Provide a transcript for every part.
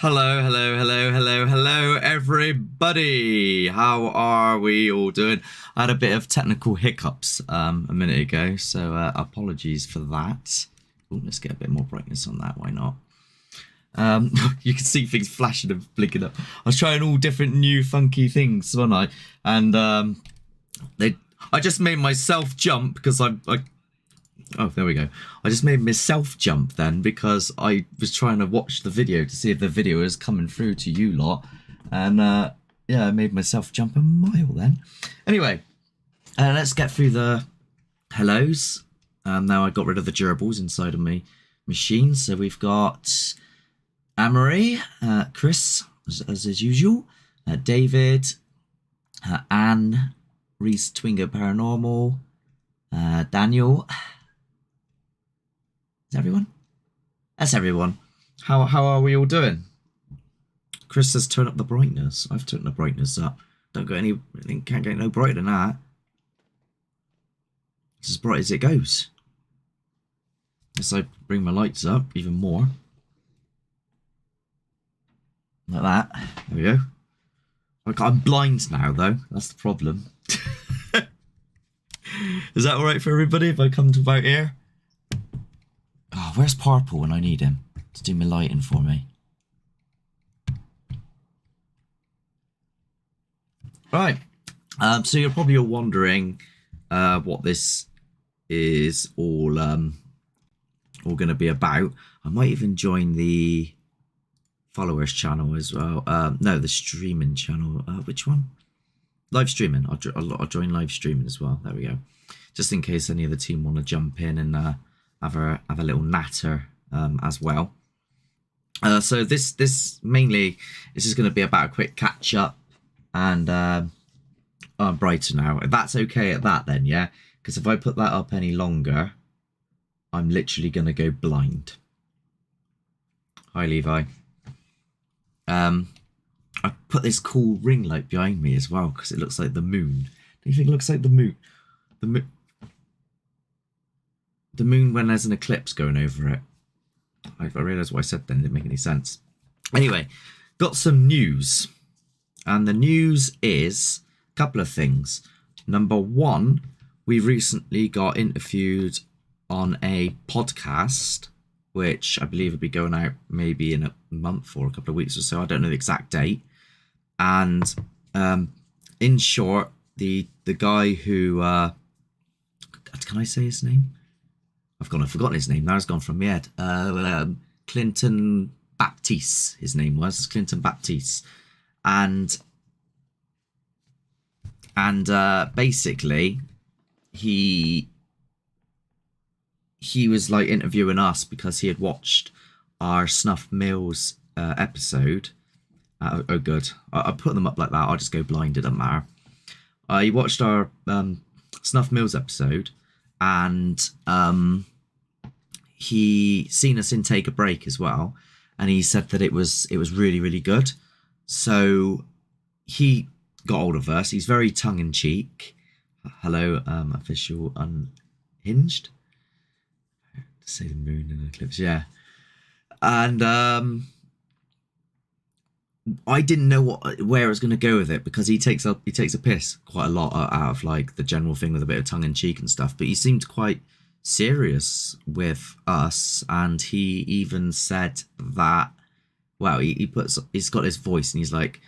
Hello, hello, hello, hello, hello, everybody. How are we all doing? I had a bit of technical hiccups a minute ago, so apologies for that. Ooh, let's get a bit more brightness on that. Why not? You can see things flashing and blinking up. I was trying all different new funky things, wasn't I? And I just made myself jump because oh, there we go. I just made myself jump then because I was trying to watch the video to see if the video is coming through to you lot. And yeah, I made myself jump a mile then. Anyway, let's get through the hellos. Now I got rid of the gerbils inside of my machine. So we've got Amory, Chris, as usual, David, Anne, Reese Twingo Paranormal, Daniel. Is everyone? That's everyone. How are we all doing? Chris says turn up the brightness. I've turned the brightness up. Can't get no brighter than that. It's as bright as it goes. Unless I bring my lights up even more. Like that. There we go. I'm blind now though. That's the problem. Is that alright for everybody if I come to about here? Oh, where's Purple when I need him to do my lighting for me? Right. So you're probably all wondering what this is all going to be about. I might even join the followers channel as well. No, the streaming channel. Which one? Live streaming. I'll join live streaming as well. There we go. Just in case any of the team want to jump in and have a little natter as well. So this mainly is just going to be about a quick catch up, and I'm brighter now. If that's okay at that, then yeah. Because if I put that up any longer, I'm literally going to go blind. Hi, Levi. I put this cool ring light behind me as well because it looks like the moon. Do you think it looks like the moon? The moon when there's an eclipse going over it. I realised what I said then didn't make any sense. Anyway, got some news. And the news is a couple of things. Number one, we recently got interviewed on a podcast, which I believe will be going out maybe in a month or a couple of weeks or so. I don't know the exact date. And in short, the guy who... can I say his name? I've forgotten his name. Now it's gone from my head. Clinton Baptiste, his name was. Clinton Baptiste. And basically, he was like interviewing us because he had watched our Snuff Mills episode. Oh, good. I put them up like that. I'll just go blind. It doesn't matter. He watched our Snuff Mills episode, and he seen us in Take a Break as well, and he said that it was really, really good. So he got hold of us. He's very tongue-in-cheek. Hello, official unhinged. To say the moon and eclipse, yeah. And I didn't know where I was going to go with it because he takes a piss quite a lot out of like the general thing with a bit of tongue-in-cheek and stuff. But he seemed quite serious with us, and he even said that, well, he's got his voice and he's like,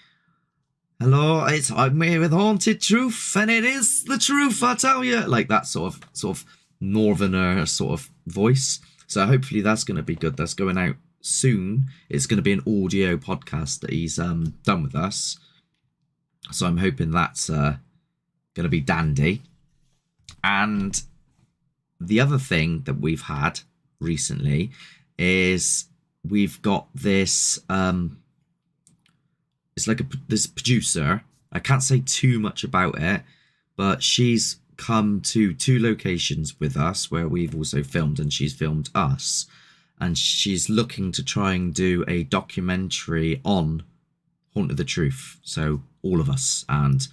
hello, I'm here with Haunted Truth, and it is the truth, I tell you, like that sort of northerner sort of voice. So hopefully that's going to be good. That's going out soon. It's going to be an audio podcast that he's done with us, so I'm hoping that's going to be dandy. And the other thing that we've had recently is we've got this it's like this producer. I can't say too much about it, but she's come to 2 locations with us where we've also filmed, and she's filmed us, and she's looking to try and do a documentary on Haunted the Truth. So all of us and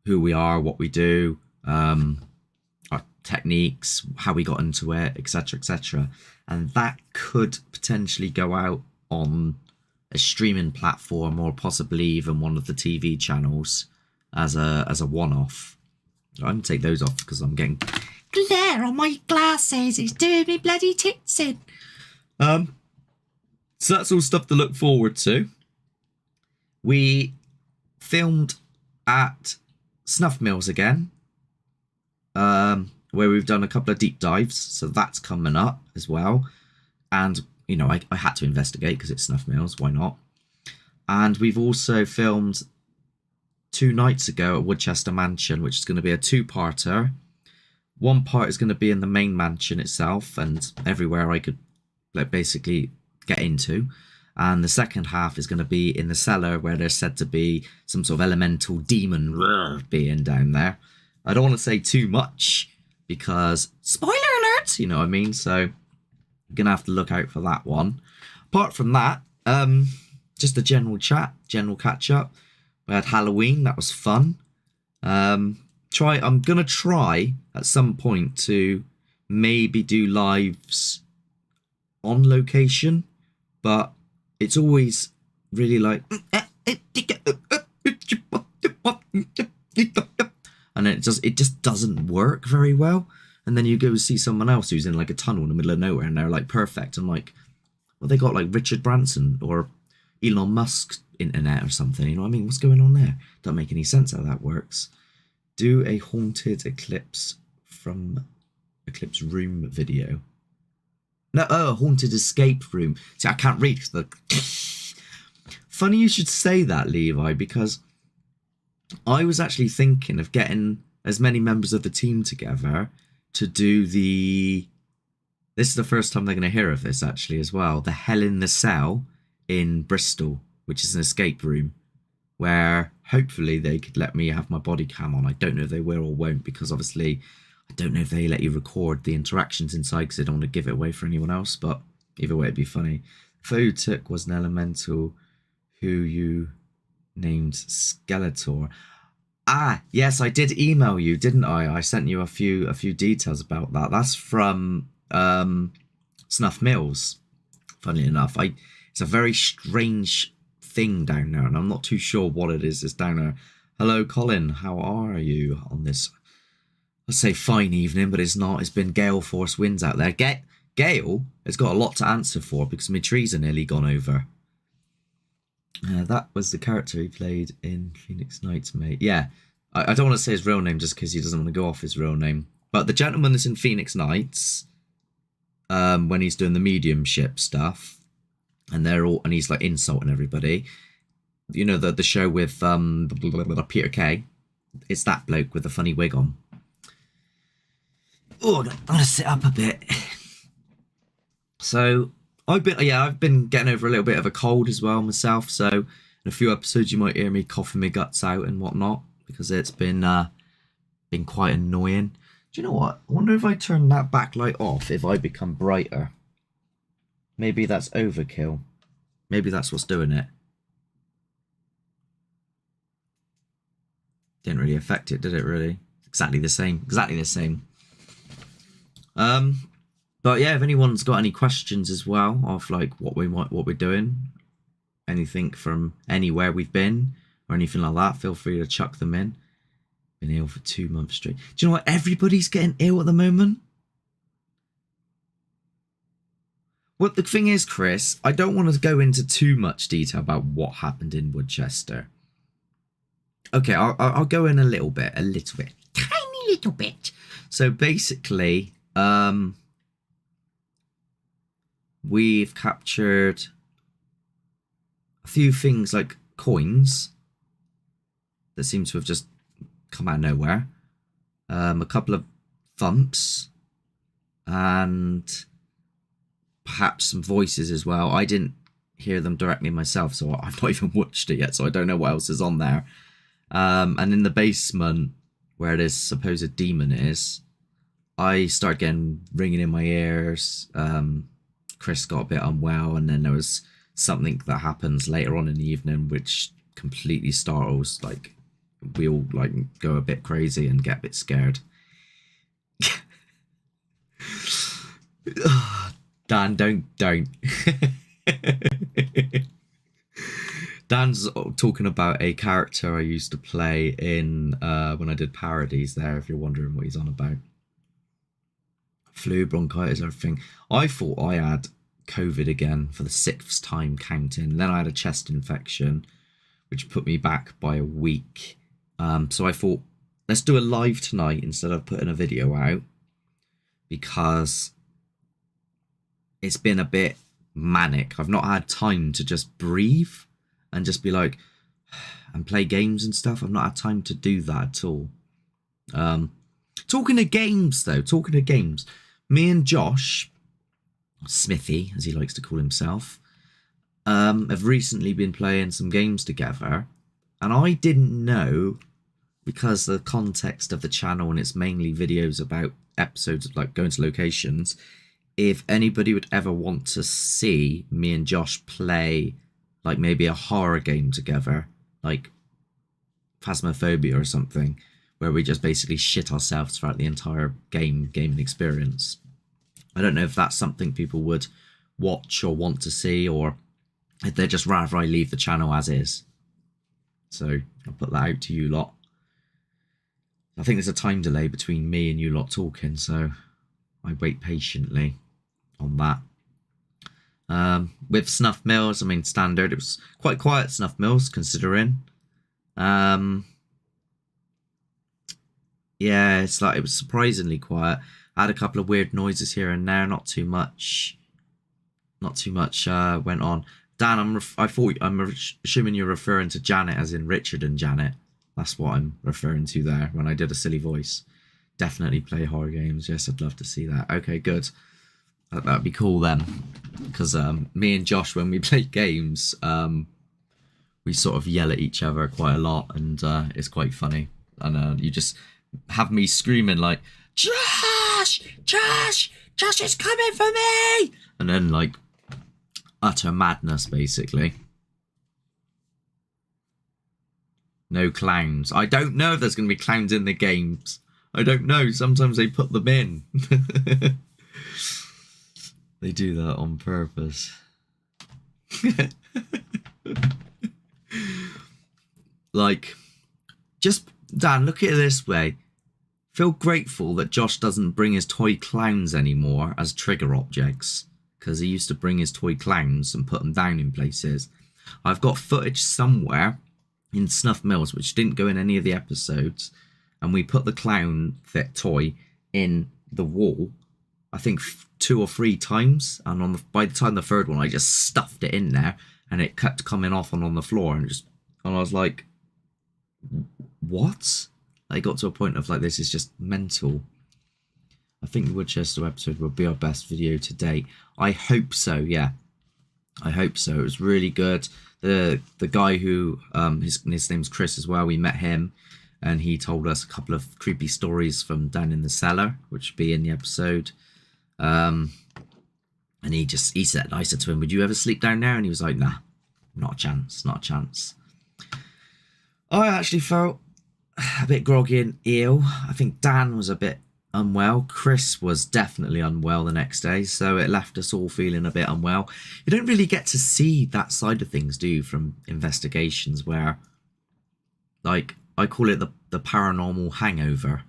who we are, what we do, our techniques, how we got into it, etc., etc. And that could potentially go out on a streaming platform or possibly even one of the TV channels as a one-off. I'm going to take those off because I'm getting glare on my glasses. It's doing me bloody tits in. So that's all stuff to look forward to. We filmed at Snuff Mills again, where we've done a couple of deep dives, so that's coming up as well. And, you know, I had to investigate because it's Snuff Mills, why not? And we've also filmed 2 nights ago at Woodchester Mansion, which is going to be a 2-parter. One part is going to be in the main mansion itself and everywhere I could basically get into. And the second half is going to be in the cellar where there's said to be some sort of elemental demon being down there. I don't want to say too much because spoiler alert, you know what I mean? So I'm going to have to look out for that one. Apart from that, just a general chat, general catch up. We had Halloween, that was fun. I'm going to try at some point to maybe do lives on location, but it's always really like, and it just doesn't work very well. And then you go see someone else who's in like a tunnel in the middle of nowhere and they're like perfect. I'm like, well, they got like Richard Branson or Elon Musk's internet or something, you know what I mean? What's going on there? Don't make any sense how that works. Do a haunted eclipse from Eclipse Room video. No, haunted escape room. See, I can't read. Funny you should say that, Levi, because I was actually thinking of getting as many members of the team together to do the... This is the first time they're going to hear of this, actually, as well. The Hell in the Cell in Bristol, which is an escape room where hopefully they could let me have my body cam on. I don't know if they will or won't, because obviously I don't know if they let you record the interactions inside because they don't want to give it away for anyone else, but either way it'd be funny. Photo you took was an elemental who you named Skeletor. Ah, yes, I did email you, didn't I? I sent you a few details about that. That's from Snuff Mills, funny enough. It's a very strange thing down there, and I'm not too sure what it is. It's down there. Hello, Colin. How are you on this, let's say, fine evening, but it's not. It's been gale force winds out there. Gale has got a lot to answer for because my trees are nearly gone over. That was the character he played in Phoenix Nights, mate. Yeah, I don't want to say his real name just because he doesn't want to go off his real name. But the gentleman that's in Phoenix Nights, when he's doing the mediumship stuff, and he's like insulting everybody. You know, the show with Peter Kay. It's that bloke with the funny wig on. Oh, I'm gonna sit up a bit. So I've been getting over a little bit of a cold as well myself. So in a few episodes you might hear me coughing my guts out and whatnot because it's been quite annoying. Do you know what? I wonder if I turn that backlight off if I become brighter. Maybe that's overkill. Maybe that's what's doing it. Didn't really affect it, did it really? Exactly the same. Exactly the same. But yeah, if anyone's got any questions as well of like what we're doing, anything from anywhere we've been or anything like that, feel free to chuck them in. Been ill for 2 months straight. Do you know what? Everybody's getting ill at the moment. Well, the thing is, Chris, I don't want to go into too much detail about what happened in Woodchester. Okay, I'll go in a little bit, tiny little bit. So basically, we've captured a few things like coins that seem to have just come out of nowhere. A couple of thumps and perhaps some voices as well. I didn't hear them directly myself, so I've not even watched it yet, so I don't know what else is on there. And in the basement where this supposed demon is, I started getting ringing in my ears. Chris got a bit unwell, and then there was something that happens later on in the evening which completely startles, like we all like go a bit crazy and get a bit scared. Dan, don't. Dan's talking about a character I used to play in when I did parodies there, if you're wondering what he's on about. Flu, bronchitis, everything. I thought I had COVID again for the 6th time counting. Then I had a chest infection, which put me back by a week. So I thought, let's do a live tonight instead of putting a video out, because it's been a bit manic. I've not had time to just breathe and just be like, and play games and stuff. I've not had time to do that at all. Talking of games, though, me and Josh, Smithy, as he likes to call himself, have recently been playing some games together. And I didn't know, because the context of the channel, and it's mainly videos about episodes of like going to locations, if anybody would ever want to see me and Josh play like maybe a horror game together, like Phasmophobia or something, where we just basically shit ourselves throughout the entire gaming experience. I don't know if that's something people would watch or want to see, or if they'd just rather I leave the channel as is. So I'll put that out to you lot. I think there's a time delay between me and you lot talking, so I wait patiently on that. With Snuff Mills, I mean, standard. It was quite quiet, Snuff Mills, considering. Yeah, it's like, it was surprisingly quiet. I had a couple of weird noises here and there, not too much went on. Dan, I'm assuming you're referring to Janet as in Richard and Janet. That's what I'm referring to there when I did a silly voice. Definitely play horror games. Yes, I'd love to see that. Okay, good. That'd be cool then. Because me and Josh, when we play games, we sort of yell at each other quite a lot, and it's quite funny. And you just have me screaming like, Josh! Josh! Josh is coming for me! And then like utter madness, basically. No clowns. I don't know if there's going to be clowns in the games. I don't know. Sometimes they put them in. They do that on purpose. Like, just, Dan, look at it this way. Feel grateful that Josh doesn't bring his toy clowns anymore as trigger objects, because he used to bring his toy clowns and put them down in places. I've got footage somewhere in Snuff Mills, which didn't go in any of the episodes, and we put the clown toy in the wall, I think 2 or 3 times, and by the time the third one, I just stuffed it in there, and it kept coming off and on the floor, and I was like, what? I got to a point of like, this is just mental. I think the Woodchester episode will be our best video to date. I hope so, yeah. I hope so. It was really good. The guy who his name's Chris as well, we met him, and he told us a couple of creepy stories from down in the cellar, which would be in the episode. And he said, I said to him, would you ever sleep down there? And he was like, nah, not a chance, not a chance. I actually felt a bit groggy and ill. I think Dan was a bit unwell. Chris was definitely unwell the next day, so it left us all feeling a bit unwell. You don't really get to see that side of things, do you, from investigations, where, like, I call it the paranormal hangover,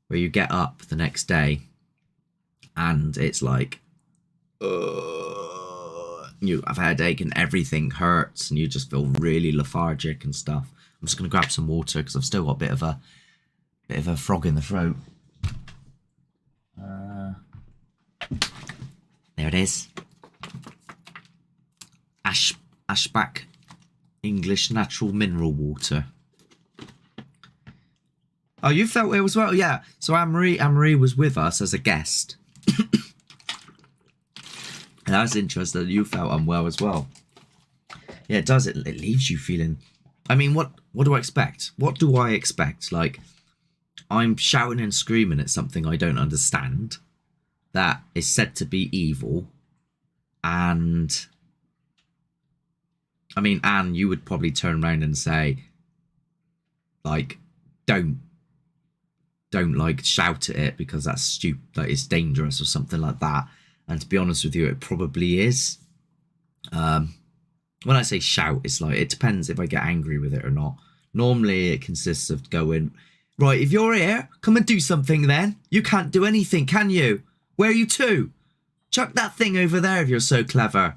where you get up the next day and it's like, you have a headache and everything hurts and you just feel really lethargic and stuff. I'm just going to grab some water because I've still got a bit of a frog in the throat. There it is. Ashback English natural mineral water. Oh, you felt ill as well? Yeah. So Anne-Marie was with us as a guest. And that's interesting that you felt unwell as well. Yeah, it does. It leaves you feeling... I mean, what do I expect? What do I expect? Like, I'm shouting and screaming at something I don't understand that is said to be evil. And... I mean, Anne, you would probably turn around and say, like, don't like shout at it because that's stupid, like it's dangerous or something like that. And to be honest with you, it probably is. when I say shout, it's like, it depends if I get angry with it or not. Normally it consists of going, right, if you're here, come and do something then. You can't do anything, can you? Where are you to? Chuck that thing over there if you're so clever.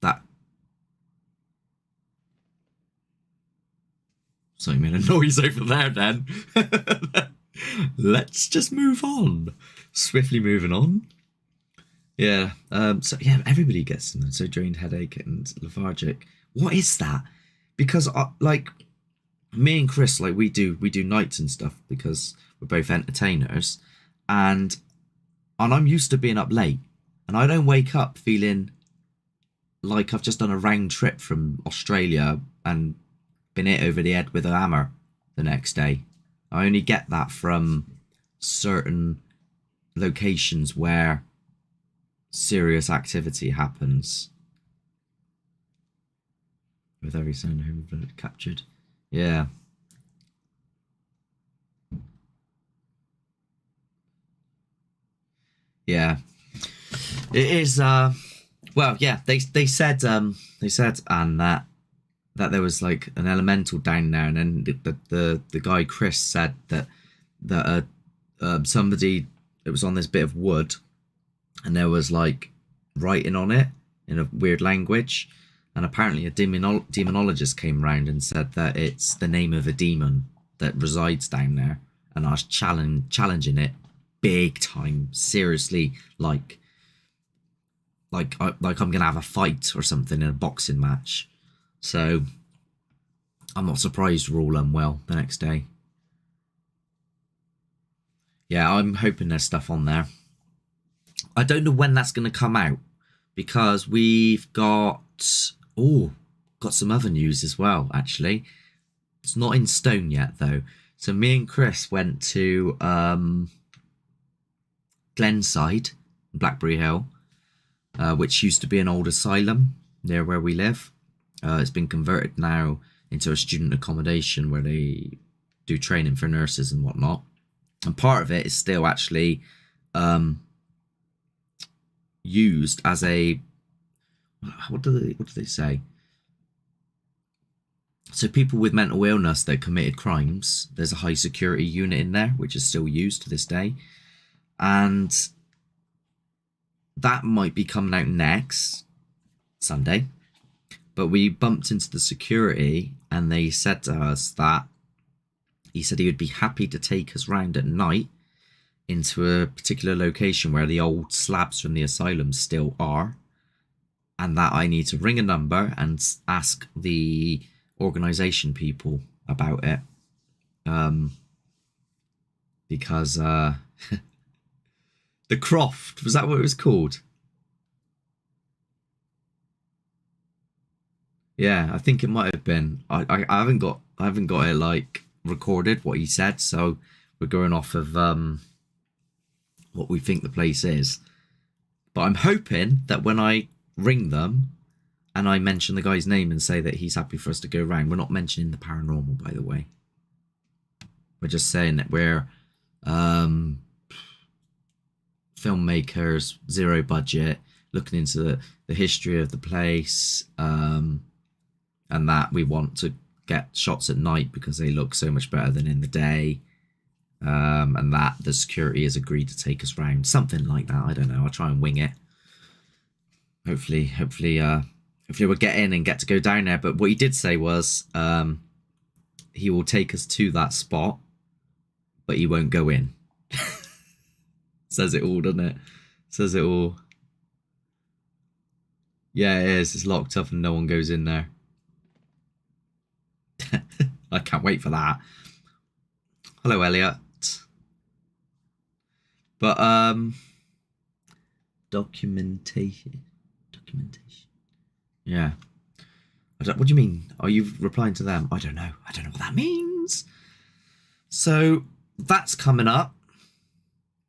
That. Something made a noise over there then. Let's just move on. Swiftly moving on. Yeah. So yeah, everybody gets them. So drained, headache, and lethargic. What is that? Because like me and Chris, like we do nights and stuff because we're both entertainers, and I'm used to being up late, and I don't wake up feeling like I've just done a round trip from Australia and been hit over the head with a hammer the next day. I only get that from certain locations where serious activity happens. With every sound home captured. Yeah. Yeah. It is well, yeah, they said and that there was like an elemental down there, and then the guy Chris said that somebody, it was on this bit of wood, and there was like writing on it in a weird language, and apparently a demonologist came round and said that it's the name of a demon that resides down there, and I was challenging it big time, seriously, like I'm gonna have a fight or something in a boxing match. So I'm not surprised we're all unwell the next day. Yeah, I'm hoping there's stuff on there. I don't know when that's going to come out, because we've got some other news as well, actually. It's not in stone yet, though. So me and Chris went to Glenside, Blackberry Hill, which used to be an old asylum near where we live. It's been converted now into a student accommodation where they do training for nurses and whatnot. And part of it is still actually used as a, what do they say? So people with mental illness that committed crimes, there's a high security unit in there, which is still used to this day. And that might be coming out next Sunday. But we bumped into the security, and they said to us that he said he would be happy to take us round at night into a particular location where the old slabs from the asylum still are, and that I need to ring a number and ask the organisation people about it, because the Croft, was that what it was called? Yeah, I think it might have been. I haven't got it like recorded what he said, so we're going off of what we think the place is. But I'm hoping that when I ring them and I mention the guy's name and say that he's happy for us to go round, we're not mentioning the paranormal, by the way. We're just saying that we're filmmakers, zero budget, looking into the history of the place, and that we want to get shots at night because they look so much better than in the day, and that the security has agreed to take us round, something like that. I don't know, I'll try and wing it. Hopefully we'll get in and get to go down there. But what he did say was he will take us to that spot, but he won't go in. Says it all, doesn't it? Says it all. Yeah, it is. It's locked up and no one goes in there. I can't wait for that. Hello, Elliot. But documentation. Yeah. What do you mean? Are you replying to them? I don't know. I don't know what that means. So that's coming up.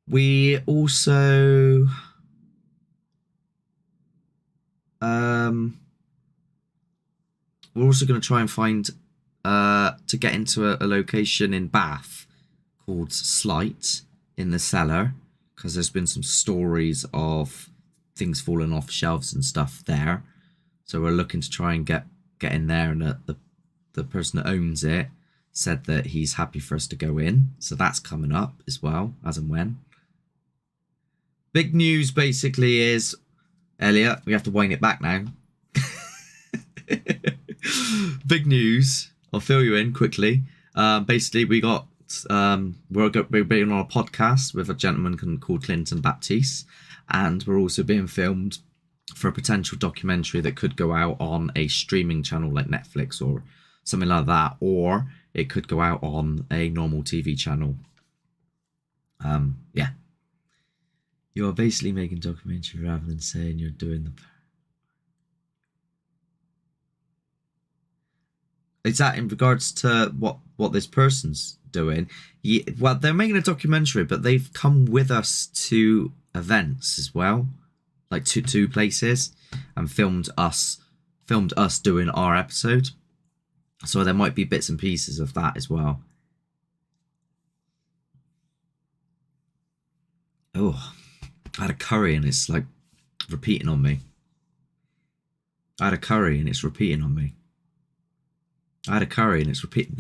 We also we're also going to try and find to get into a location in Bath called Slight in the cellar, because there's been some stories of things falling off shelves and stuff there. So we're looking to try and get in there, and the person that owns it said that he's happy for us to go in. So that's coming up as well, as and when. Big news basically is, Elliot, we have to wind it back now. Big news. I'll fill you in quickly. Basically, we got we're being on a podcast with a gentleman called Clinton Baptiste, and we're also being filmed for a potential documentary that could go out on a streaming channel like Netflix or something like that, or it could go out on a normal TV channel. Yeah. You are basically making a documentary rather than saying you're doing the... Is that in regards to what this person's doing? Yeah, well, they're making a documentary, but they've come with us to events as well, like two places, and filmed us doing our episode. So there might be bits and pieces of that as well. Oh, I had a curry and it's like repeating on me. I had a curry and it's repeating on me. I had a curry and it's repeating.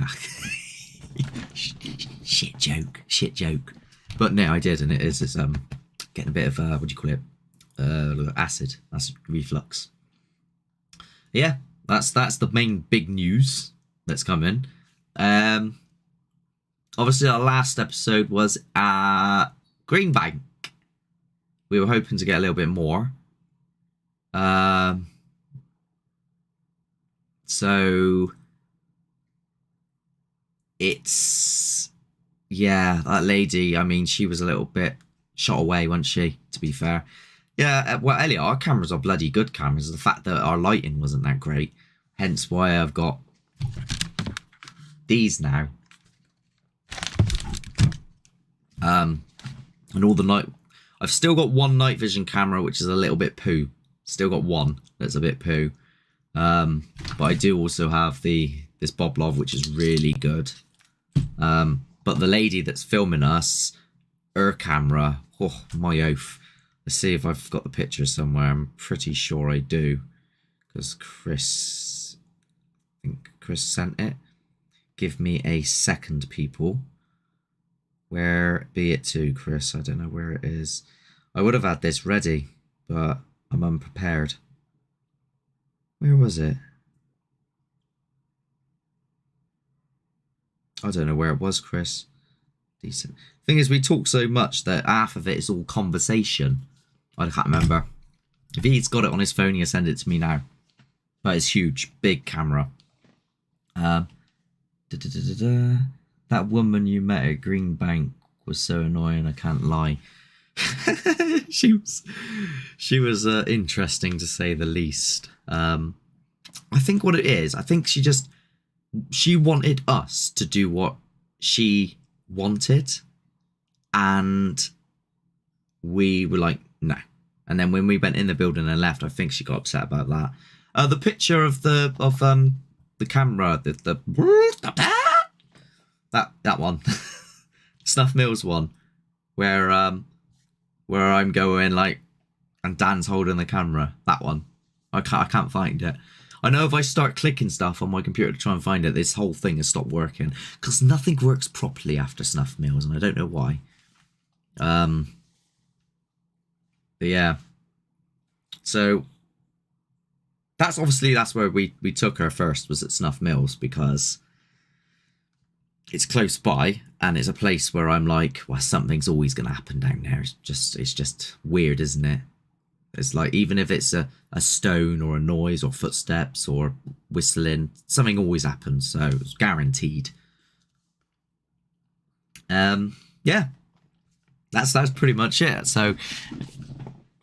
Shit joke. But no, I did, and it's getting a bit of what do you call it? Acid reflux. Yeah, that's the main big news that's coming. Obviously our last episode was Greenbank. We were hoping to get a little bit more. So it's, yeah, that lady, I mean, she was a little bit shot away, wasn't she, to be fair. Yeah, well, Elliot, our cameras are bloody good cameras. The fact that our lighting wasn't that great, hence why I've got these now. And all the night, I've still got one night vision camera, which is a little bit poo. Still got one that's a bit poo. But I do also have this Boblov, which is really good. But the lady that's filming us, her camera, oh my oath. Let's see if I've got the picture somewhere. I'm pretty sure I do, because I think Chris sent it. Give me a second, people. Where be it to, Chris? I don't know where it is. I would have had this ready, but I'm unprepared. Where was it? I don't know where it was, Chris. Decent. Thing is, we talk so much that half of it is all conversation. I can't remember. If he's got it on his phone, he'll send it to me now. But it's huge. Big camera. That woman you met at Greenbank was so annoying, I can't lie. she was interesting, to say the least. I think what it is, I think she wanted us to do what she wanted, and we were like, no. And then when we went in the building and left, I think she got upset about that. The picture of the camera, that one, Snuff Mills one, where I'm going like, and Dan's holding the camera. That one, I can't find it. I know if I start clicking stuff on my computer to try and find it, this whole thing has stopped working, because nothing works properly after Snuff Mills, and I don't know why. But yeah, so that's where we took her first, was at Snuff Mills, because it's close by and it's a place where I'm like, well, something's always going to happen down there. It's just weird, isn't it? It's like, even if it's a stone or a noise or footsteps or whistling, something always happens. So it's guaranteed. Yeah, that's pretty much it. So,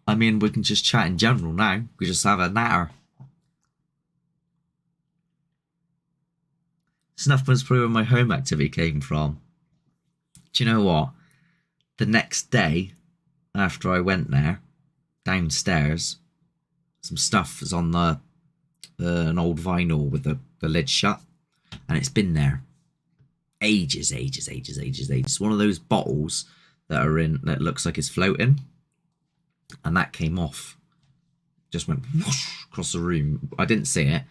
I mean, we can just chat in general now. We just have a natter. Snuff was probably where my home activity came from. Do you know what? The next day, after I went there, downstairs, some stuff was on an old vinyl with the lid shut, and it's been there ages. One of those bottles that looks like it's floating, and that came off just went whoosh across the room. I didn't see it.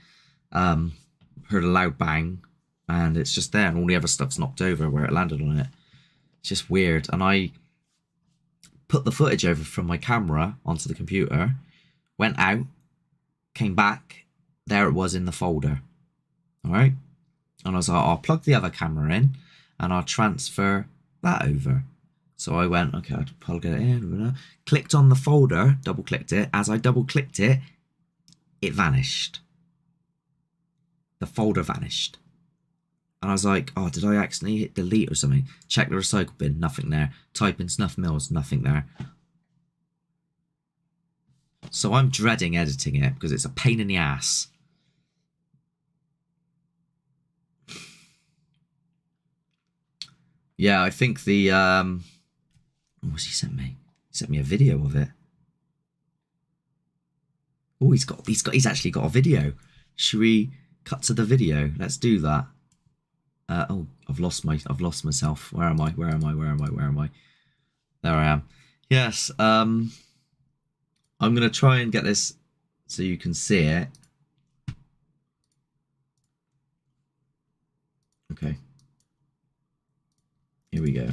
Heard a loud bang, and it's just there, and all the other stuff's knocked over where it landed on it. It's just weird. And I put the footage over from my camera onto the computer, went out, came back, there it was in the folder. All right. And I was like, I'll plug the other camera in and I'll transfer that over. So I went, okay, I'll plug it in, clicked on the folder, double clicked it. As I double clicked it, it vanished. The folder vanished. And I was like, oh, did I accidentally hit delete or something? Check the recycle bin, nothing there. Type in Snuff Mills, nothing there. So I'm dreading editing it because it's a pain in the ass. Yeah, I think the what's he sent me? He sent me a video of it. Oh, he's actually got a video. Should we cut to the video? Let's do that. Oh, I've lost myself. Where am I? Where am I? There I am. Yes. I'm gonna try and get this so you can see it. Okay. Here we go.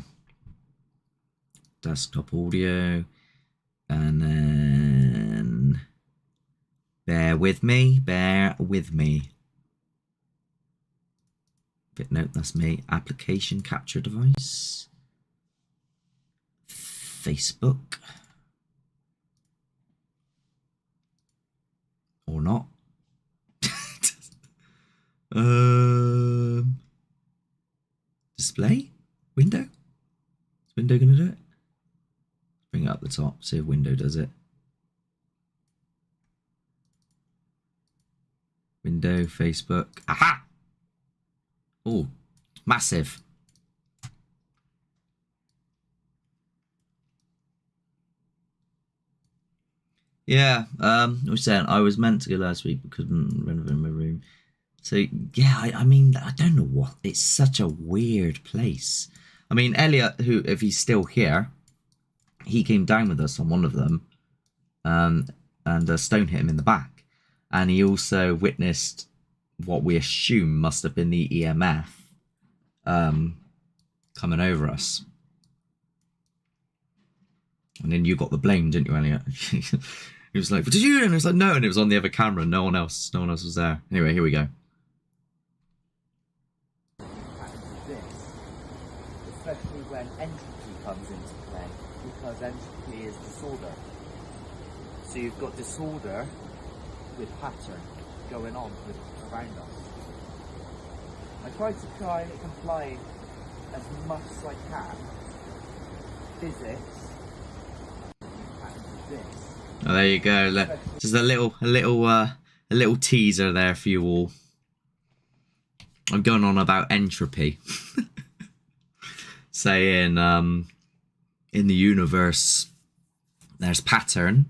Desktop audio, and then bear with me. Note, that's me. Application capture device. Facebook. Or not. Display? Window? Is window going to do it? Bring it up the top, see if window does it. Window, Facebook. Aha! Oh, massive. Yeah, I was saying I was meant to go last week but couldn't renovate my room. So yeah, I mean, I don't know what. It's such a weird place. I mean, Elliot, who, if he's still here, he came down with us on one of them, and a stone hit him in the back, and he also witnessed what we assume must have been the EMF coming over us. And then you got the blame, didn't you, Elliot? He was like, "But did you?" And it was like, "No," and it was on the other camera. No one else was there. Anyway, here we go. Especially when entropy comes into play, because entropy is disorder. So you've got disorder with pattern going on around us. I try and comply as much as I can. Physics and this. Oh, there you go. Just a little teaser there for you all. I'm going on about entropy. Saying in the universe there's pattern,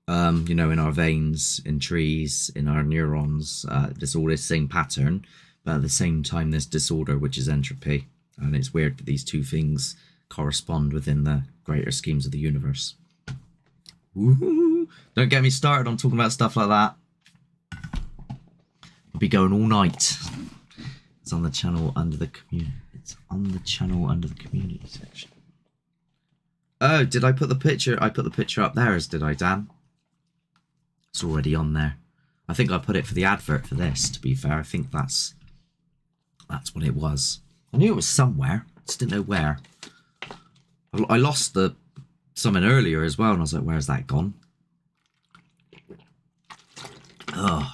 you know, in our veins, in trees, in our neurons, there's all this same pattern, but at the same time there's disorder, which is entropy. And it's weird that these two things correspond within the greater schemes of the universe. Woo-hoo. Don't get me started on talking about stuff like that. I'll be going all night. It's on the channel under the community. It's on the channel under the community section. Oh, did I put the picture? I put the picture up there, as did I, Dan? It's already on there. I think I put it for the advert for this, to be fair. I think that's what it was. I knew it was somewhere. Just didn't know where. I lost something earlier as well, and I was like, where's that gone? Oh.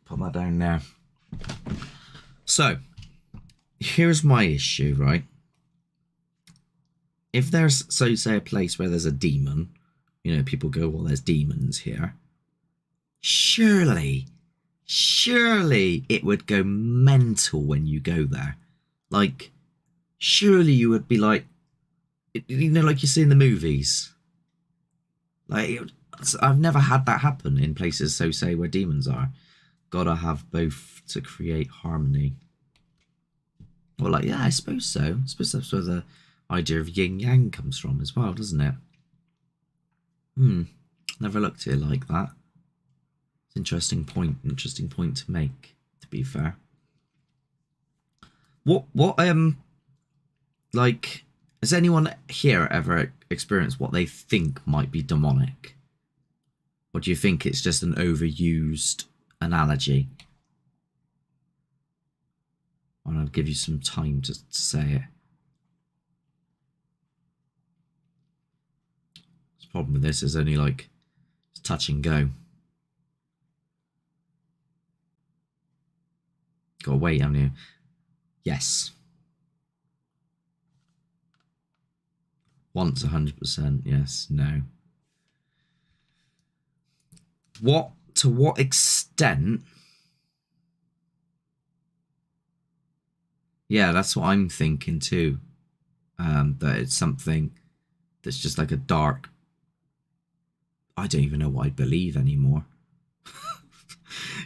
Put that down there. So, here's my issue, right? If there's, so say, a place where there's a demon, you know, people go, well, there's demons here. Surely it would go mental when you go there. Like, surely you would be like, you know, like you see in the movies. Like, I've never had that happen in places, so say, where demons are. Gotta have both to create harmony. Well, like, yeah, I suppose so. I suppose that's where the idea of yin yang comes from as well, doesn't it? Never looked at it like that. It's an interesting point to make, to be fair. What like, has anyone here ever experienced what they think might be demonic? Or do you think it's just an overused analogy? And I'll give you some time to say it. The problem with this is only like touch and go. Gotta wait, haven't you? Yes. Once 100%, yes, no. To what extent? Yeah, that's what I'm thinking too. That it's something that's just like a dark. I don't even know what I believe anymore.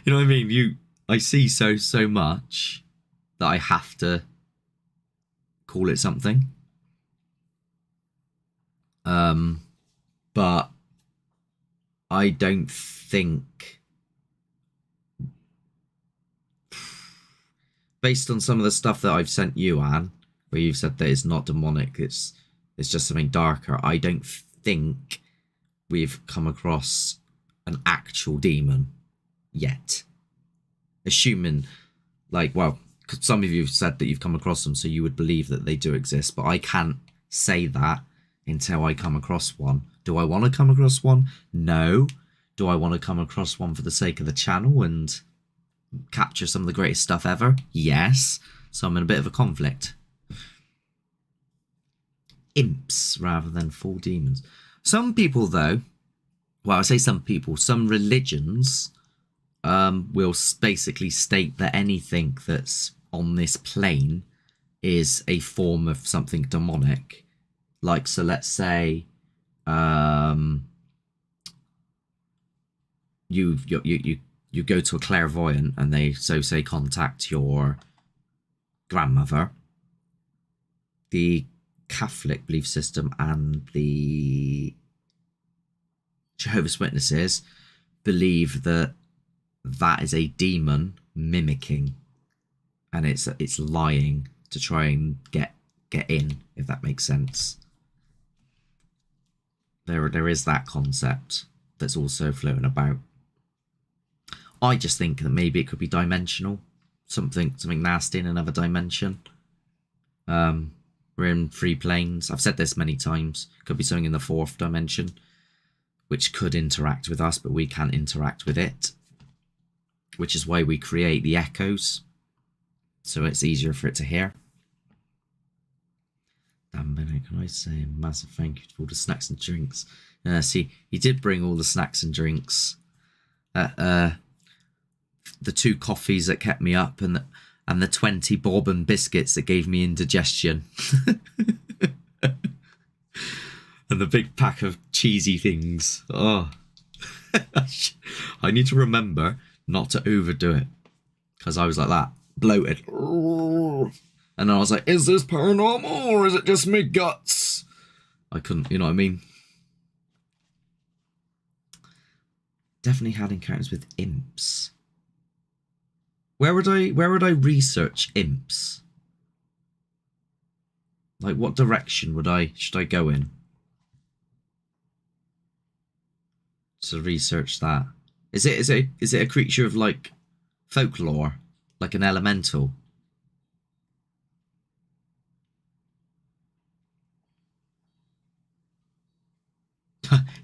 You know what I mean? I see so much that I have to call it something. But I don't think, based on some of the stuff that I've sent you, Anne, where you've said that it's not demonic, it's just something darker, I don't think we've come across an actual demon yet. Assuming, like, well, some of you have said that you've come across them, so you would believe that they do exist, but I can't say that until I come across one. Do I want to come across one? No. Do I want to come across one for the sake of the channel and capture some of the greatest stuff ever? Yes. So I'm in a bit of a conflict. Imps rather than full demons. Some people, though, well, I say some people, some religions will basically state that anything that's on this plane is a form of something demonic. Like, so let's say you go to a clairvoyant and they say contact your grandmother. The Catholic belief system and the Jehovah's Witnesses believe that that is a demon mimicking, and it's lying to try and get in, if that makes sense. There is that concept that's also floating about. I just think that maybe it could be dimensional, something nasty in another dimension. We're in 3 planes. I've said this many times. Could be something in the 4th dimension, which could interact with us, but we can't interact with it. Which is why we create the echoes, so it's easier for it to hear. Damn, Benny, can I say a massive thank you for all the snacks and drinks? See, he did bring all the snacks and drinks. The 2 coffees that kept me up, and the 20 bourbon biscuits that gave me indigestion. And the big pack of cheesy things. Oh. I need to remember not to overdo it, because I was like that, bloated. And then I was like, is this paranormal or is it just me guts? I couldn't, you know what I mean? Definitely had encounters with imps. Where would I research imps? Like, what direction should I go in to research that? Is it a creature of like folklore, like an elemental?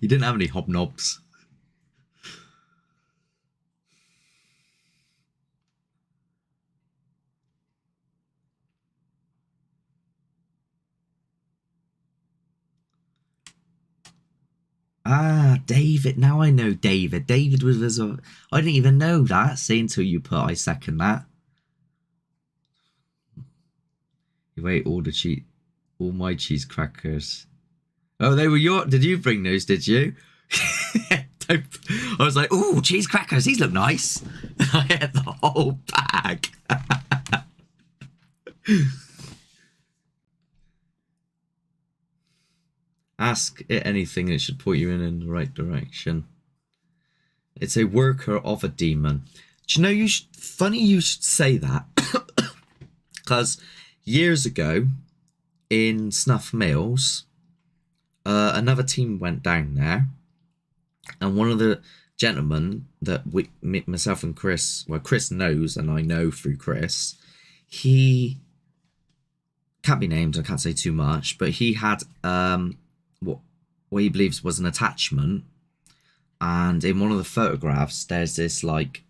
You didn't have any hobnobs. Ah, David. Now I know David. David was a... I didn't even know that. See, until you put I second that. You ate all my cheese crackers. Oh, they were your... Did you bring those, did you? I was like, ooh, cheese crackers. These look nice. I had the whole bag. Ask it anything, it should point you in the right direction. It's a worker of a demon. Do you know, funny you should say that. Because years ago, in Snuff Mills, another team went down there. And one of the gentlemen that myself and Chris, well, Chris knows, and I know through Chris, he can't be named, I can't say too much, but he had what he believes was an attachment. And in one of the photographs, there's this like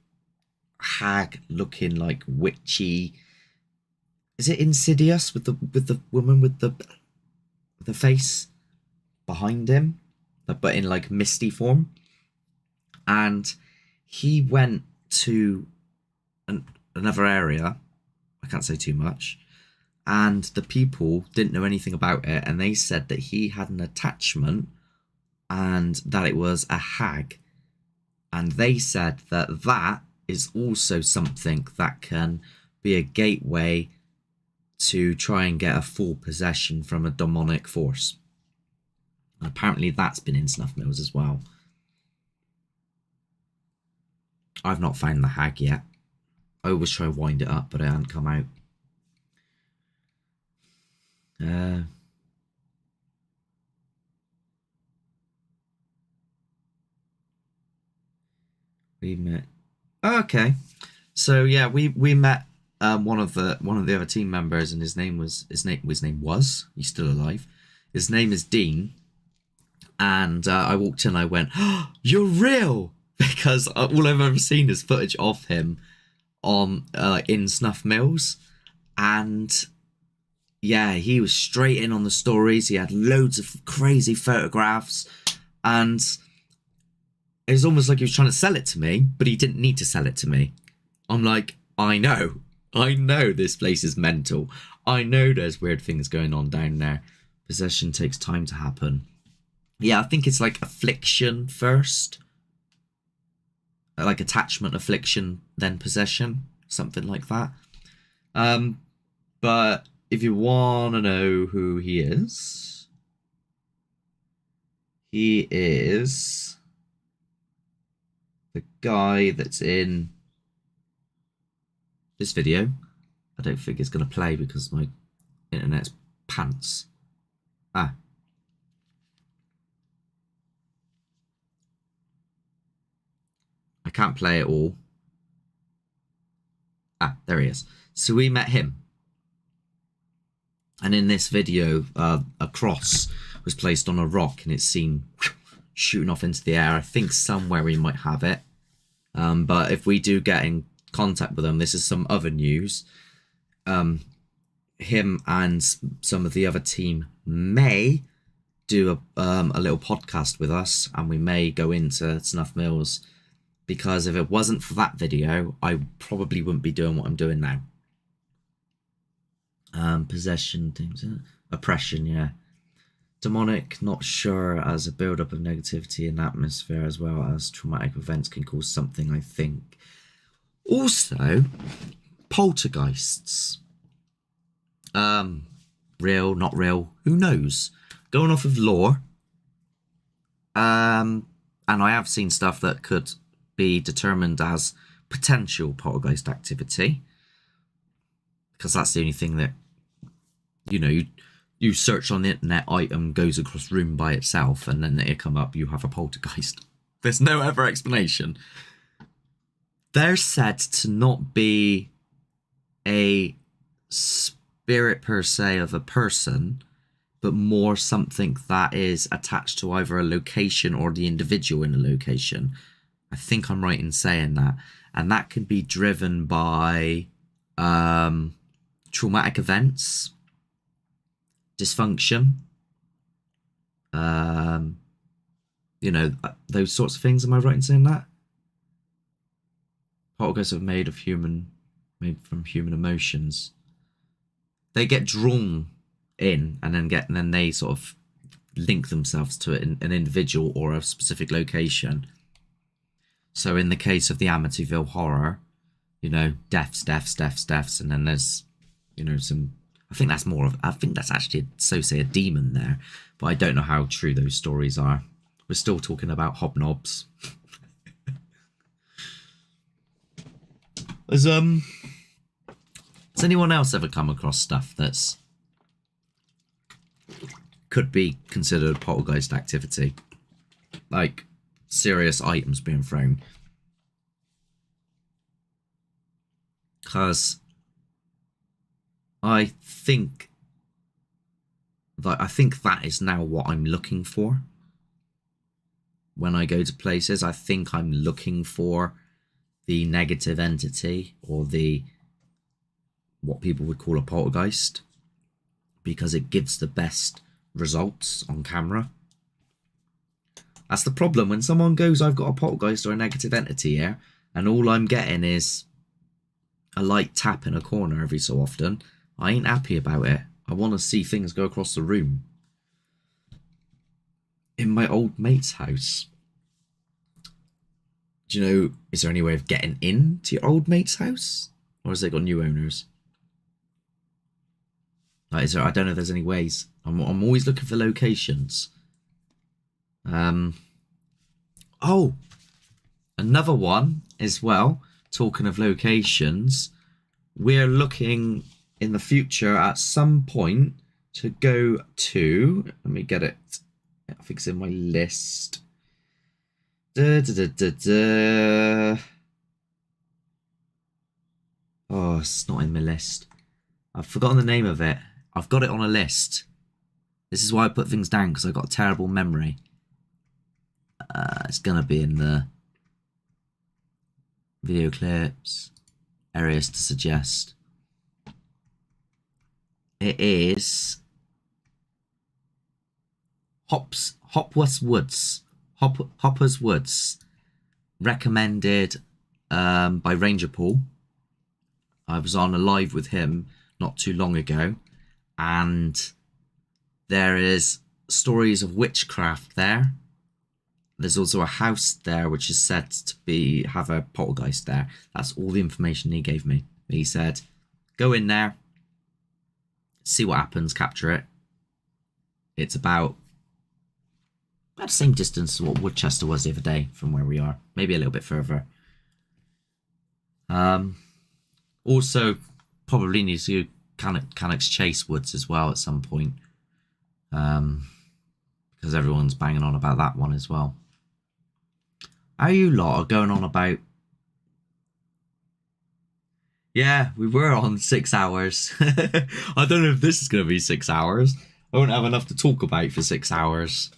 hag looking like witchy. Is it Insidious with the woman with the face behind him, but in like misty form? And he went to another area. I can't say too much. And the people didn't know anything about it, and they said that he had an attachment and that it was a hag. And they said that that is also something that can be a gateway to try and get a full possession from a demonic force. And apparently that's been in Snuff Mills as well. I've not found the hag yet. I always try to wind it up, but it hasn't come out. We met. Okay, so yeah, we met one of the other team members, and his name was he's still alive. His name is Dean, and I walked in. I went, oh, "You're real," because all I've ever seen is footage of him on in Snuff Mills, and yeah, he was straight in on the stories. He had loads of crazy photographs, and it was almost like he was trying to sell it to me, but he didn't need to sell it to me. I'm like, I know this place is mental. I know there's weird things going on down there. Possession takes time to happen. Yeah, I think it's like affliction first. Like attachment, affliction, then possession. Something like that. But if you want to know who he is the guy that's in this video. I don't think it's going to play because my internet's pants. I can't play it all. There he is. So we met him. And in this video, a cross was placed on a rock and it's seen shooting off into the air. I think somewhere we might have it. But if we do get in contact with him, this is some other news. Him and some of the other team may do a little podcast with us, and we may go into Snuff Mills, because if it wasn't for that video, I probably wouldn't be doing what I'm doing now. Possession, things, oppression, yeah. Demonic, not sure, as a build-up of negativity and atmosphere, as well as traumatic events can cause something, I think. Also, poltergeists. Real, not real, who knows? Going off of lore. And I have seen stuff that could be determined as potential poltergeist activity. Because that's the only thing that, you know, you search on the internet, item goes across room by itself, and then it come up, you have a poltergeist. There's no other explanation. They're said to not be a spirit per se of a person, but more something that is attached to either a location or the individual in a location. I think I'm right in saying that. And that can be driven by traumatic events, dysfunction, you know, those sorts of things. Am I right in saying that? Poltergeists are made from human emotions. They get drawn in, and then they sort of link themselves to an individual or a specific location. So in the case of the Amityville Horror, you know, deaths, and then there's, you know, some I think that's more of, I think that's actually, so say, a demon there, but I don't know how true those stories are. We're still talking about hobnobs. Has anyone else ever come across stuff that's could be considered poltergeist activity? Like serious items being thrown? Because I think that is now what I'm looking for. When I go to places, I think I'm looking for the negative entity, or the what people would call a poltergeist, because it gives the best results on camera. That's the problem. When someone goes, I've got a poltergeist or a negative entity here, and all I'm getting is a light tap in a corner every so often, I ain't happy about it. I want to see things go across the room. In my old mate's house, do you know, is there any way of getting into your old mate's house? Or has it got new owners? Like, is there, I don't know if there's any ways. I'm always looking for locations. Oh, another one as well. Talking of locations, we're looking in the future at some point to go to, let me get it, I think it's in my list. Oh, it's not in my list. I've forgotten the name of it. I've got it on a list. This is why I put things down, because I've got a terrible memory. It's gonna be in the video clips, areas to suggest. It is Hopworth Woods. Hopper's Woods. Recommended by Ranger Paul. I was on a live with him not too long ago, and there is stories of witchcraft there. There's also a house there which is said to have a poltergeist there. That's all the information he gave me. He said, go in there, see what happens, capture it. It's about the same distance as what Woodchester was the other day from where we are. Maybe a little bit further. Also, probably need to do Cannock's Chase Woods as well at some point. Because everyone's banging on about that one as well. How you lot are going on about... Yeah, we were on 6 hours. I don't know if this is going to be 6 hours. I won't have enough to talk about for 6 hours.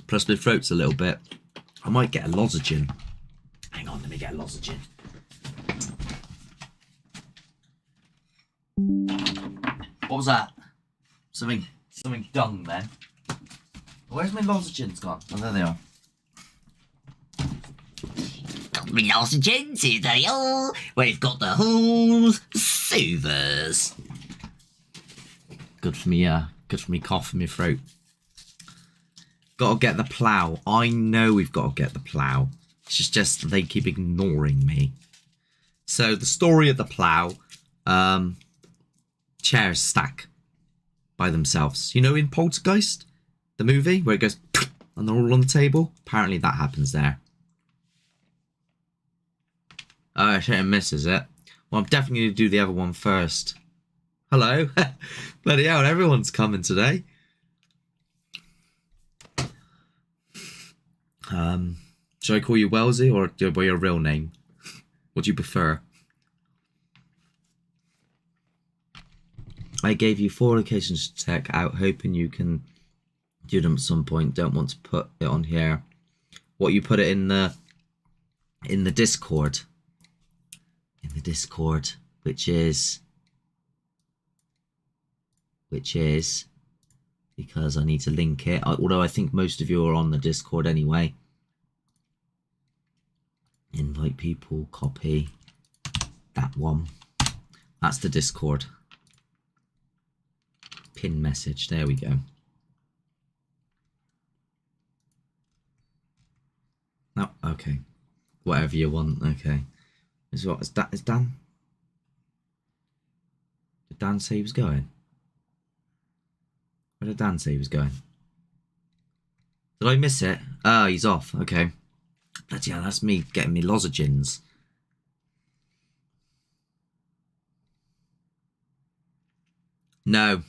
Plus my throat's a little bit. I might get a lozenge. Hang on, let me get a lozenge. What was that? Something dung then. Where's my lozenges gone? Oh, there they are. Got my lozenges, here they are. We've got the whole soothers. Good for me cough in my throat. Gotta get the plough. I know we've got to get the plough. It's just they keep ignoring me. So the story of the plough, chairs stack by themselves. You know, in Poltergeist, the movie, where it goes and they're all on the table? Apparently that happens there. Oh, it's hit and miss, is it? Well, I'm definitely going to do the other one first. Hello? Bloody hell, everyone's coming today. Should I call you Wellesley or by your real name? What do you prefer? I gave you 4 locations to check out, hoping you can do them at some point. Don't want to put it on here. What, you put it in the Discord? In the Discord, which is because I need to link it. Although I think most of you are on the Discord anyway. Invite people, copy that one. That's the Discord. Pin message. There we go. No, okay. Whatever you want. Okay. Is Dan? Did Dan say he was going? Where did Dan say he was going? Did I miss it? Ah, he's off. Okay. Bloody hell, that's me getting me lozenges. No.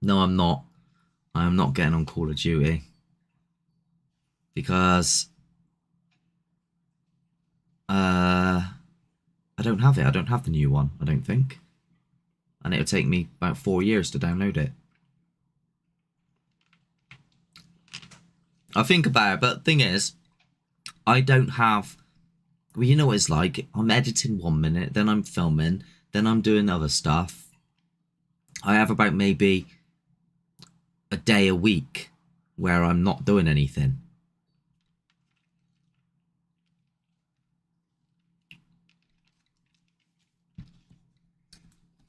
No, I'm not. I am not getting on Call of Duty. Because... I don't have it. I don't have the new one, I don't think. And it'll take me about 4 years to download it. I think about it, but the thing is, I don't have... Well, you know what it's like. I'm editing 1 minute, then I'm filming, then I'm doing other stuff. I have about maybe a day a week where I'm not doing anything.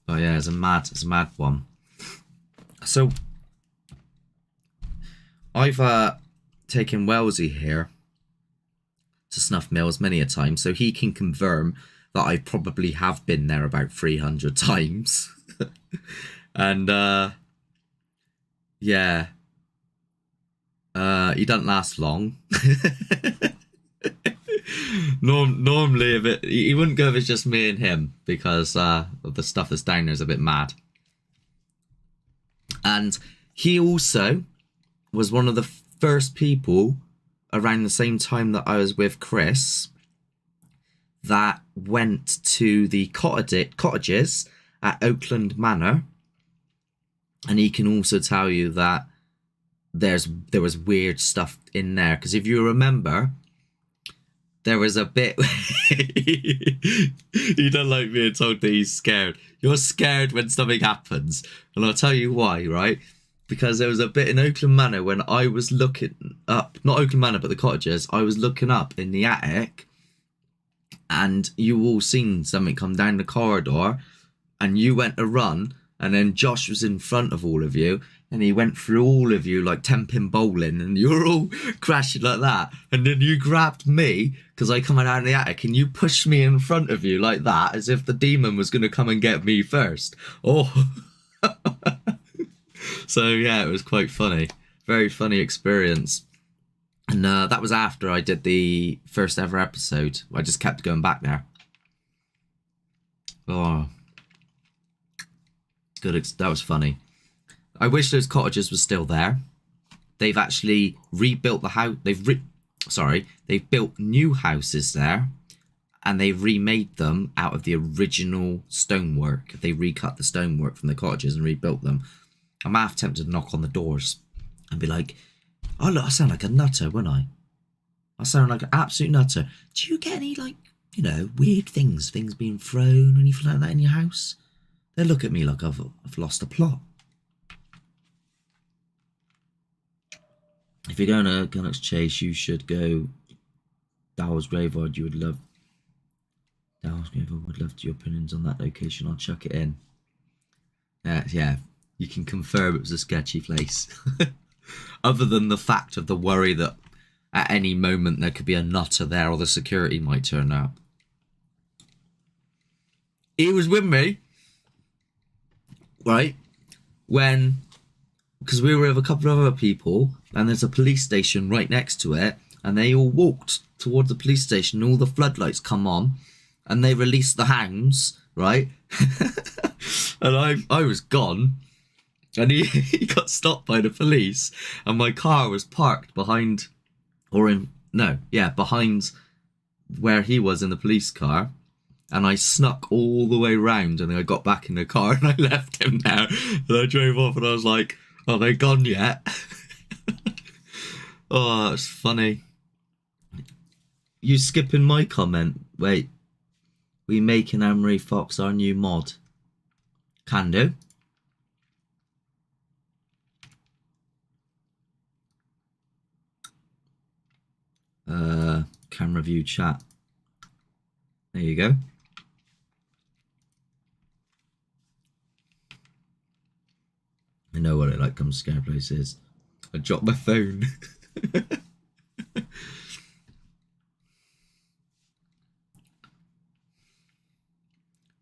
Oh yeah, it's a mad one. So I've taken Wellesley here to Snuff Mills many a time, so he can confirm that I probably have been there about 300 times. And yeah, he doesn't last long. Normally, if he wouldn't go if it's just me and him, because of the stuff that's down there is a bit mad. And he also was one of the first people around the same time that I was with Chris that went to the cottages at Oakland Manor. And he can also tell you that there was weird stuff in there, because if you remember, there was a bit... You don't like being told that he's scared. You're scared when something happens. And I'll tell you why, right? Because there was a bit in Oakland Manor when I was looking up... Not Oakland Manor, but the cottages. I was looking up in the attic. And you all seen something come down the corridor. And you went to run. And then Josh was in front of all of you, and he went through all of you like 10-pin bowling, and you were all crashing like that. And then you grabbed me, because I come out in the attic, and you pushed me in front of you like that, as if the demon was going to come and get me first. Oh. So yeah, it was quite funny. Very funny experience. And that was after I did the first ever episode. I just kept going back there. Oh. Good, that was funny. I wish those cottages were still there. They've actually rebuilt the house. They've built new houses there, and they remade them out of the original stonework. They recut the stonework from the cottages and rebuilt them. I'm half tempted to knock on the doors and be like, "Oh look, I sound like a nutter, won't I? I sound like an absolute nutter. Do you get any, like, you know, weird things being thrown or anything like that in your house?" They look at me like I've lost a plot. If you're going to Gunnock's Chase, you should go Dowell's Graveyard. You would love... Dowell's Graveyard would love your opinions on that location. I'll chuck it in. Yeah, you can confirm it was a sketchy place. Other than the fact of the worry that at any moment there could be a nutter there, or the security might turn up. He was with me. Right, because we were with a couple of other people, and there's a police station right next to it, and they all walked towards the police station, and all the floodlights come on, and they released the hounds, right? And I was gone, and he got stopped by the police, and my car was parked behind where he was in the police car. And I snuck all the way round, and then I got back in the car and I left him there. And I drove off, and I was like, "Are they gone yet?" Oh, it's funny. You skipping my comment? Wait. We making Amory Fox our new mod. Can do. Camera view chat. There you go. I know what it like comes to scare places. I dropped my phone.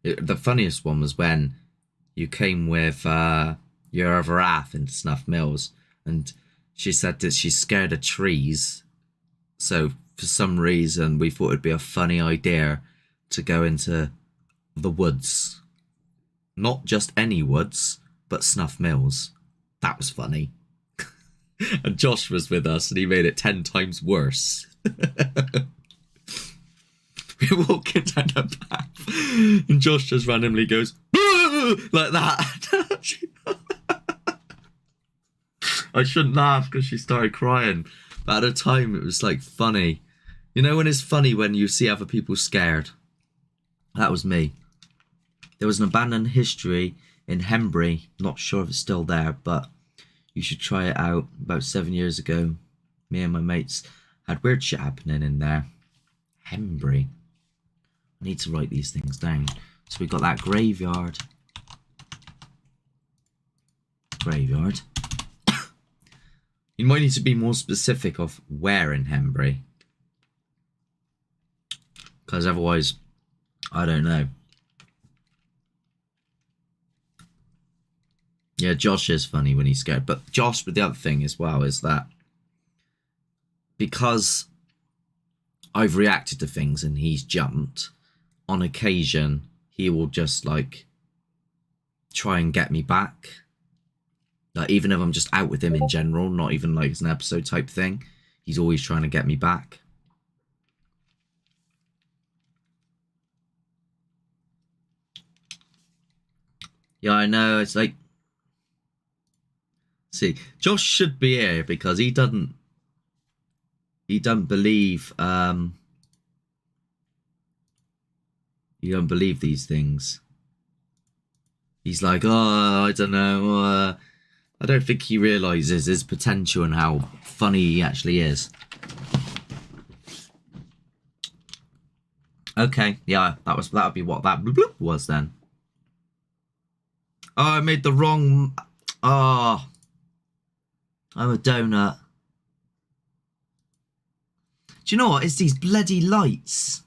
The funniest one was when you came with your other half into Snuff Mills, and she said that she's scared of trees. So for some reason, we thought it'd be a funny idea to go into the woods. Not just any woods, but Snuff Mills. That was funny. And Josh was with us, and he made it 10 times worse. We're walking down the path, and Josh just randomly goes, like that. I shouldn't laugh because she started crying. But at the time, it was like funny. You know when it's funny when you see other people scared? That was me. There was an abandoned history in Hembury. Not sure if it's still there, but you should try it out. About 7 years ago, me and my mates had weird shit happening in there. Hembury. I need to write these things down. So we got that graveyard. Graveyard. You might need to be more specific of where in Hembury. Because otherwise, I don't know. Yeah, Josh is funny when he's scared. But Josh, with the other thing as well, is that because I've reacted to things and he's jumped, on occasion, he will just, like, try and get me back. Like, even if I'm just out with him in general, not even, like, it's an episode type thing, he's always trying to get me back. Yeah, I know, it's like... See, Josh should be here because he doesn't believe, you don't believe these things. He's like, oh, I don't know. I don't think he realises his potential and how funny he actually is. Okay, yeah, that would be what that bloop bloop was then. Oh, I made the wrong. Oh, I'm a donut. Do you know what? It's these bloody lights.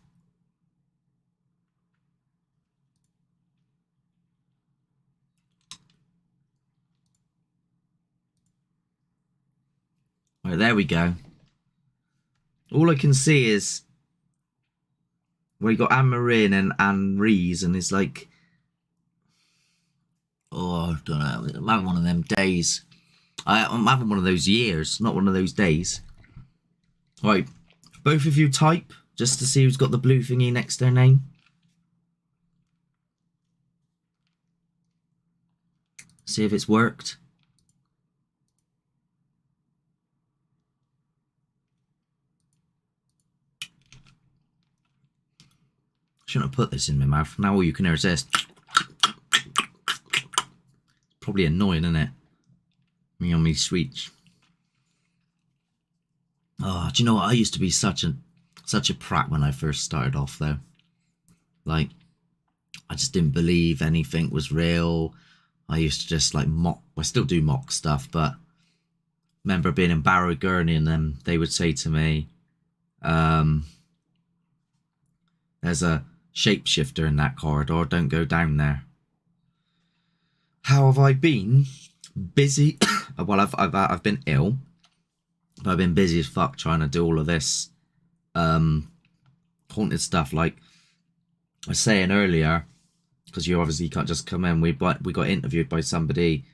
Right, there we go. All I can see is where you got Anne-Marie and Anne-Rees, and it's like, oh, I don't know. I'm having one of them days. I'm having one of those years, not one of those days. Right, both of you type just to see who's got the blue thingy next to their name. See if it's worked. Shouldn't have put this in my mouth. Now all you can hear is this. Probably annoying, isn't it? Me on me sweets. Oh, do you know what? I used to be such a prat when I first started off, though. Like, I just didn't believe anything was real. I used to just like mock. I still do mock stuff, but I remember being in Barrow Gurney, and then they would say to me, "There's a shapeshifter in that corridor. Don't go down there." How have I been? Busy. Well, I've been ill, but I've been busy as fuck trying to do all of this haunted stuff. Like I was saying earlier, because you obviously can't just come in. We got interviewed by somebody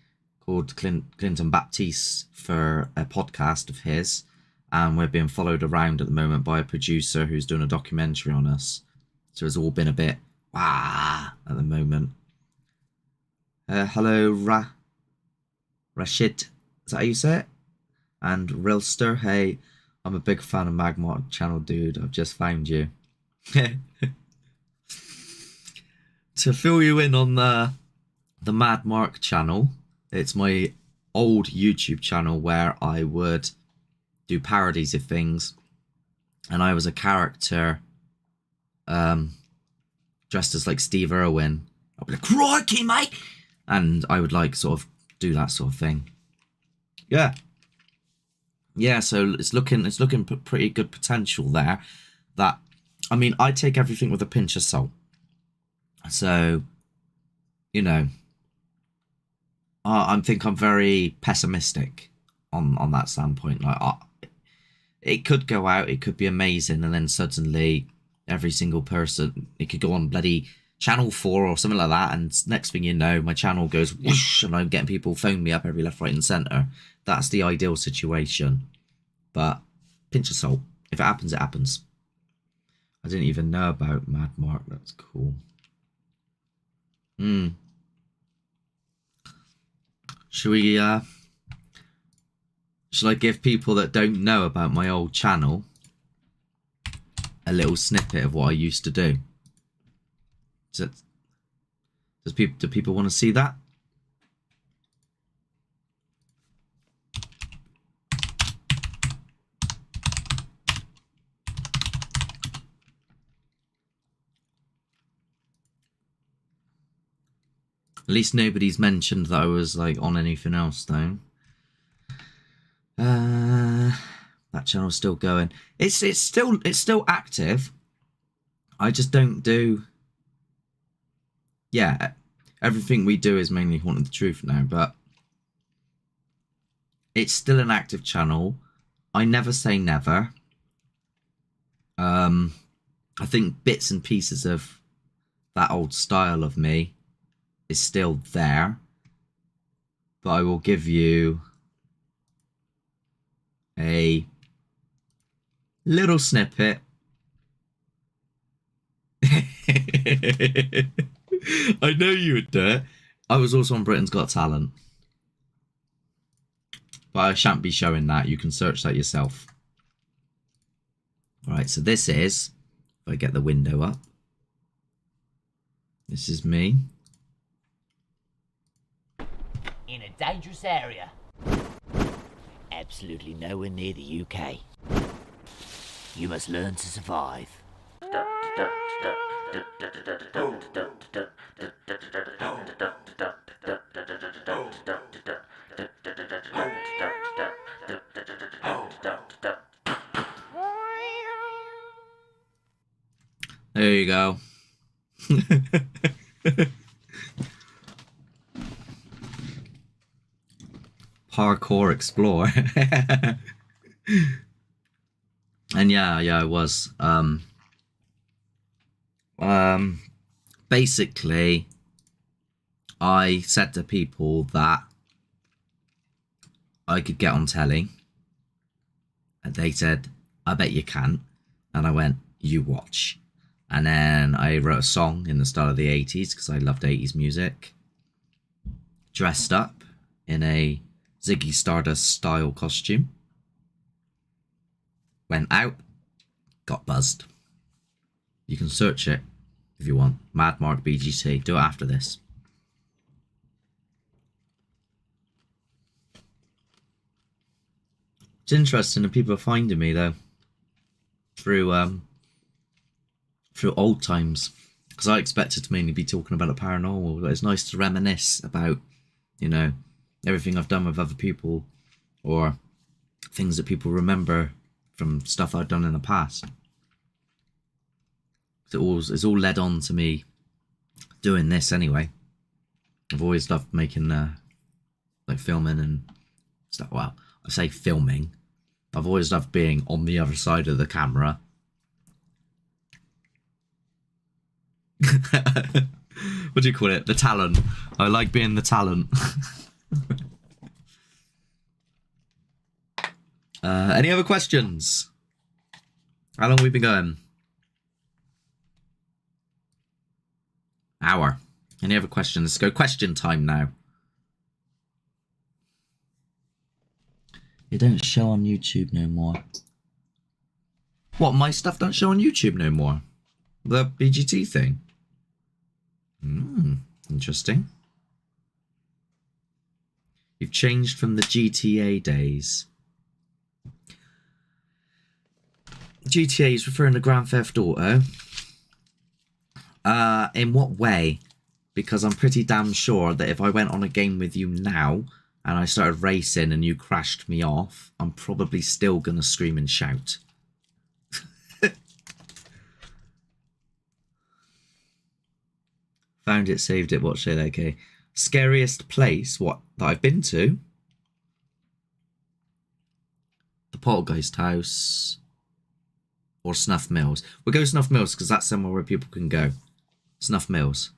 called Clinton Baptiste for a podcast of his, and we're being followed around at the moment by a producer who's doing a documentary on us. So it's all been a bit at the moment. Hello, Rashid. Is that how you say it? And Rilster. Hey, I'm a big fan of Magmar channel, dude. I've just found you. To fill you in on the Mad Mark channel, it's my old YouTube channel where I would do parodies of things, and I was a character dressed as like Steve Irwin. I'd be like, crikey, mate! And I would like sort of do that sort of thing. Yeah, so it's looking pretty good potential there. That, I mean, I take everything with a pinch of salt. So, you know, I think I'm very pessimistic on that standpoint. Like, it could go out, it could be amazing, and then suddenly every single person, it could go on bloody channel 4 or something like that, and next thing you know, my channel goes whoosh, and I'm getting people phone me up every left, right, and centre. That's the ideal situation. But pinch of salt. If it happens, it happens. I didn't even know about Mad Mark. That's cool. Should we should I give people that don't know about my old channel a little snippet of what I used to do? Do people want to see that? At least nobody's mentioned that I was like on anything else though. That channel's still going. It's still active. I just don't do. Yeah, everything we do is mainly Haunted the Truth now, but it's still an active channel. I never say never. I think bits and pieces of that old style of me is still there, but I will give you a little snippet. I know you would do it. I was also on Britain's Got Talent, but I shan't be showing that. You can search that yourself. All right, so this is, if I get the window up, this is me. In a dangerous area. Absolutely nowhere near the UK. You must learn to survive. There you go. Parkour Explorer. And yeah, I was. Basically, I said to people that I could get on telly. And they said, I bet you can. And I went, you watch. And then I wrote a song in the style of the 80s because I loved 80s music. Dressed up in a Ziggy Stardust style costume. Went out, got buzzed. You can search it if you want. Mad Mark BGT. Do it after this. It's interesting that people are finding me though through old times, because I expected to mainly be talking about the paranormal, but it's nice to reminisce about, you know, everything I've done with other people or things that people remember from stuff I've done in the past. It's all led on to me doing this anyway. I've always loved making like filming and stuff. Well, I say filming. I've always loved being on the other side of the camera. What do you call it? The talent. I like being the talent. Any other questions? How long have we been going? Hour. Any other questions? Let's go question time now. It don't show on YouTube no more. What, my stuff don't show on YouTube no more? The BGT thing? Interesting. You've changed from the GTA days. GTA is referring to Grand Theft Auto. In what way? Because I'm pretty damn sure that if I went on a game with you now and I started racing and you crashed me off, I'm probably still gonna scream and shout. Found it, saved it, watched it, okay. Scariest place that I've been to? The Poltergeist House or Snuff Mills. We'll go Snuff Mills because that's somewhere where people can go. Snuff Mills.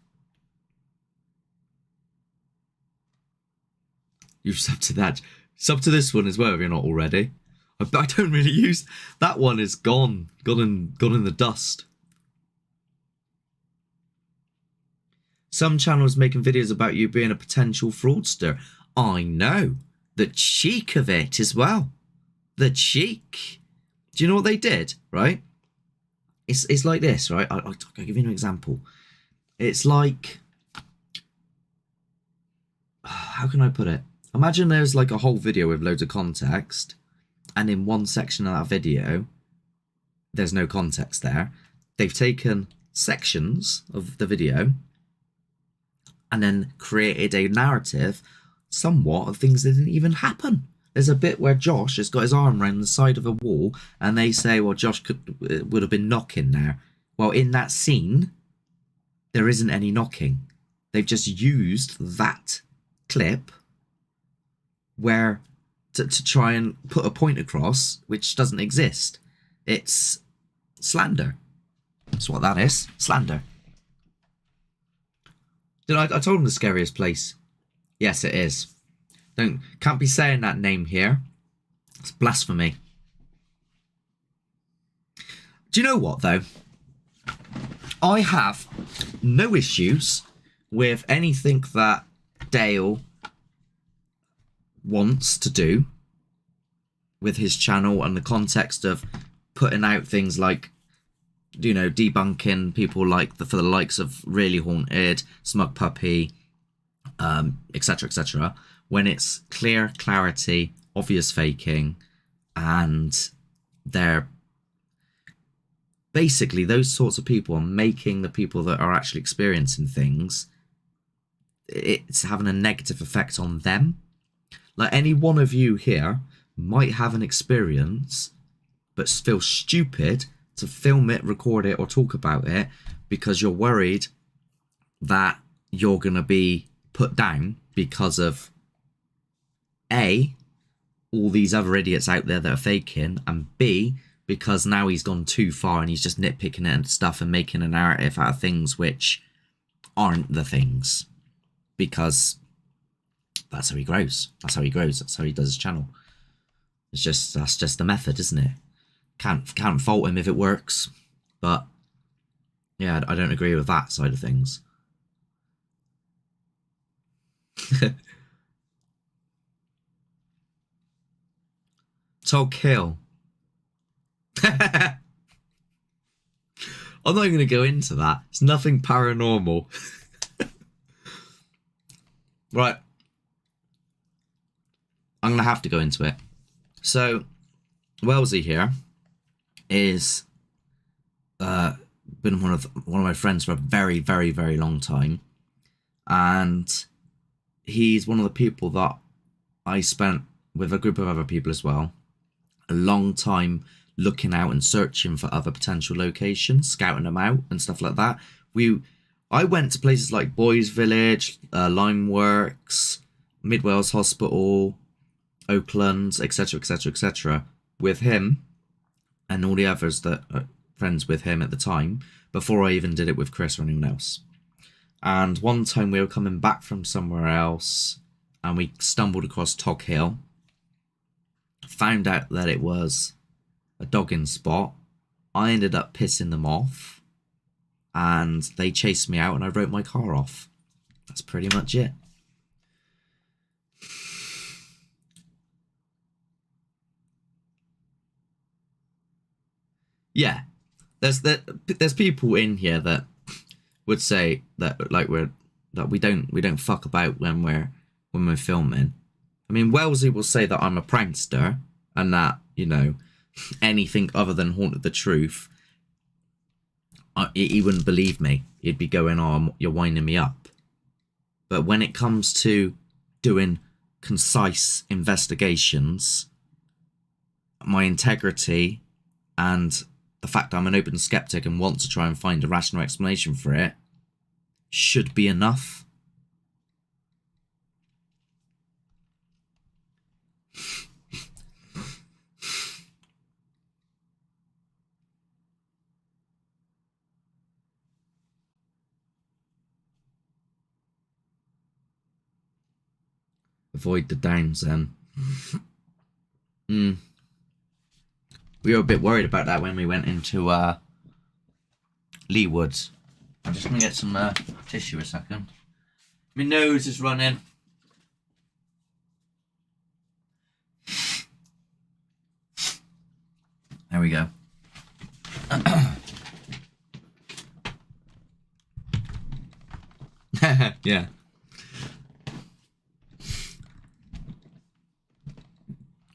You've subbed to that. Sub to this one as well if you're not already. I don't really use that one. Is gone in the dust. Some channels making videos about you being a potential fraudster. I know. The cheek of it as well. The cheek. Do you know what they did? Right? It's like this, right? I'll give you an example. It's like, how can I put it? Imagine there's like a whole video with loads of context, and in one section of that video, there's no context there. They've taken sections of the video and then created a narrative somewhat of things that didn't even happen. There's a bit where Josh has got his arm around the side of a wall, and they say, well, Josh would have been knocking there. Well, in that scene, there isn't any knocking. They've just used that clip where to try and put a point across which doesn't exist. It's slander. That's what that is. Slander. I told him the scariest place. Yes, it is. Can't be saying that name here. It's blasphemy. Do you know what though? I have no issues with anything that Dale wants to do with his channel and the context of putting out things like, you know, debunking people like for the likes of Really Haunted, Smug Puppy, etc., etc. When it's clarity, obvious faking, and they're basically those sorts of people are making the people that are actually experiencing things, it's having a negative effect on them. Like any one of you here might have an experience but feel stupid to film it, record it, or talk about it because you're worried that you're going to be put down because of A, all these other idiots out there that are faking, and B, because now he's gone too far and he's just nitpicking it and stuff and making a narrative out of things which aren't the things. Because that's how he grows. That's how he grows. That's how he does his channel. That's just the method, isn't it? Can't fault him if it works. But yeah, I don't agree with that side of things. Told kill. I'm not even going to go into that. It's nothing paranormal. Right. I'm going to have to go into it. So, Wellesley here is been one of my friends for a very, very, very long time. And he's one of the people that I spent with a group of other people as well a long time looking out and searching for other potential locations, scouting them out and stuff like that. I went to places like Boys Village, Limeworks, Mid Wales Hospital, Oakland, etc., etc., etc. with him and all the others that are friends with him at the time, before I even did it with Chris or anyone else. And one time we were coming back from somewhere else and we stumbled across Tog Hill, found out that it was a dogging spot. I ended up pissing them off and they chased me out and I wrote my car off. That's pretty much it. Yeah, there's people in here that would say that like we don't fuck about when we're filming. I mean, Wellesley will say that I'm a prankster and that, you know, anything other than Haunted the Truth, he wouldn't believe me. He'd be going, oh, you're winding me up. But when it comes to doing concise investigations, my integrity and the fact that I'm an open skeptic and want to try and find a rational explanation for it should be enough. avoid the downs then. We were a bit worried about that when we went into Lee Woods. I'm just gonna get some tissue a second. My nose is running. There we go. Yeah.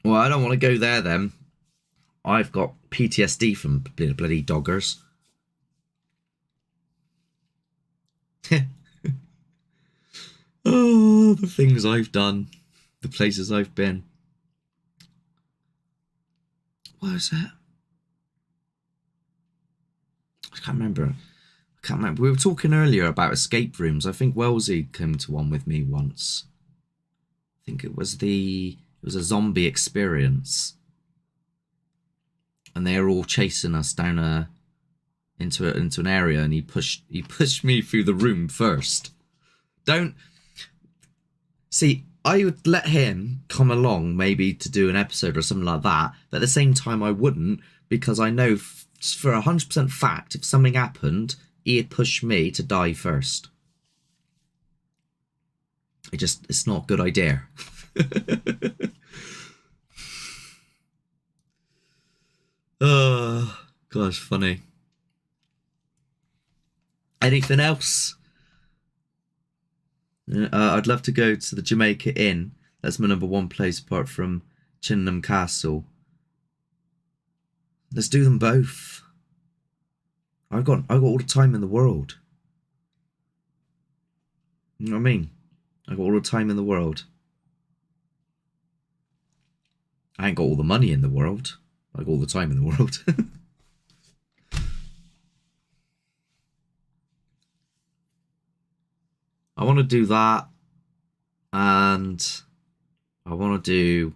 Well, I don't want to go there then. I've got PTSD from bloody doggers. Oh, the things I've done. The places I've been. What was that? I can't remember. We were talking earlier about escape rooms. I think Wellesley came to one with me once. I think it was a zombie experience. And they were all chasing us down into an area, and he pushed me through the room first. Don't see, I would let him come along maybe to do an episode or something like that, but at the same time I wouldn't, because I know for 100% fact if something happened, he'd push me to die first. It's not a good idea. Oh, gosh, funny. Anything else? I'd love to go to the Jamaica Inn. That's my #1 place apart from Chinham Castle. Let's do them both. I got all the time in the world. You know what I mean? I got all the time in the world. I ain't got all the money in the world. I got all the time in the world. I want to do that, and I want to do,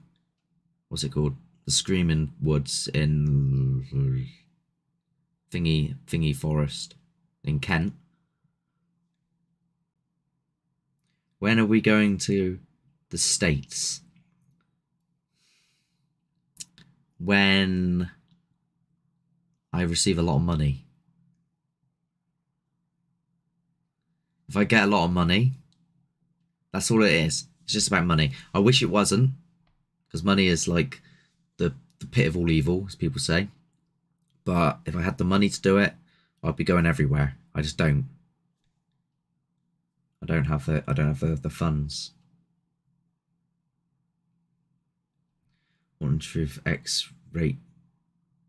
what's it called? The Screaming Woods in Thingy Forest in Kent. When are we going to the States? When I receive a lot of money. If I get a lot of money, that's all it is. It's just about money. I wish it wasn't, because money is like the pit of all evil, as people say. But if I had the money to do it, I'd be going everywhere. I just don't. I don't have the funds. One truth X rate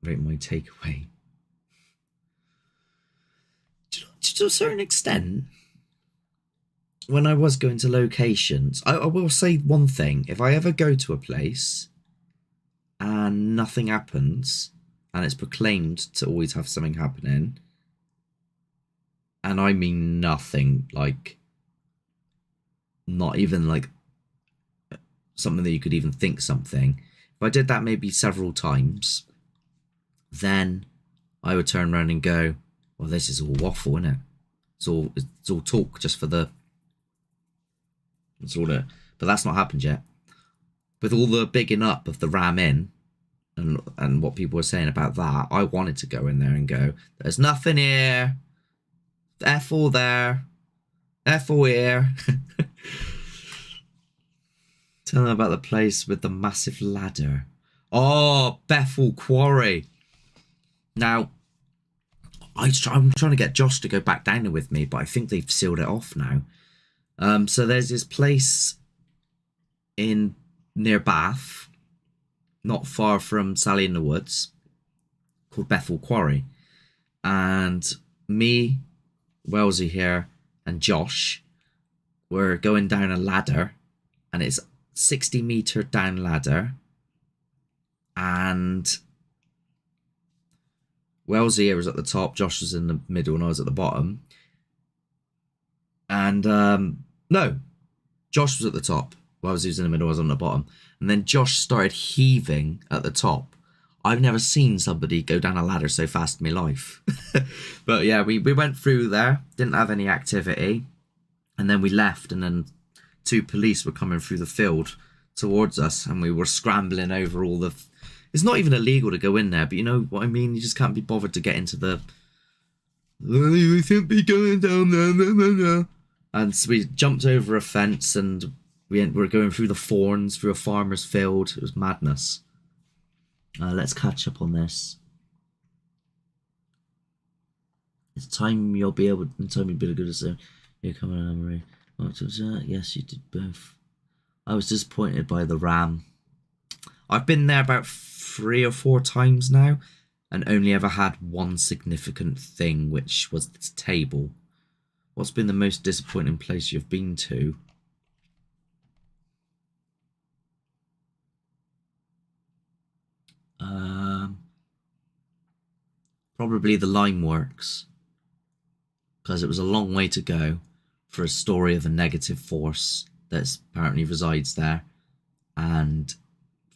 my takeaway. To a certain extent, when I was going to locations, I will say one thing. If I ever go to a place and nothing happens, and it's proclaimed to always have something happening, and I mean nothing, like not even like something that you could even think something. If I did that maybe several times, then I would turn around and go, well, this is all waffle, isn't it? It's all talk just for the... It's all it. But that's not happened yet. With all the bigging up of the Ram Inn and what people were saying about that, I wanted to go in there and go, there's nothing here. F all there. F all here. Tell them about the place with the massive ladder. Oh, Bethel Quarry. Now, I'm trying to get Josh to go back down there with me, but I think they've sealed it off now. So there's this place near Bath, not far from Sally in the Woods, called Bethel Quarry. And me, Wellesley here, and Josh were going down a ladder, and it's 60-meter down ladder, and Wellesley here was at the top, Josh was in the middle, and I was at the bottom. And no, Josh was at the top, Wellesley was in the middle, I was on the bottom. And then Josh started heaving at the top. I've never seen somebody go down a ladder so fast in my life. But yeah, we went through there, didn't have any activity, and then we left, and then two police were coming through the field towards us, and we were scrambling over all the... It's not even illegal to go in there, but you know what I mean? You just can't be bothered to get into the... You shouldn't be going down there. And so we jumped over a fence, and we were going through the thorns, through a farmer's field. It was madness. Let's catch up on this. It's time you'll be able to tell me a bit of good to say. You're coming on, Marie. Yes, you did both. I was disappointed by the ram. I've been there about 3 or 4 times now, and only ever had one significant thing, which was this table. What's been the most disappointing place you've been to? Probably the Limeworks, because it was a long way to go for a story of a negative force that apparently resides there, and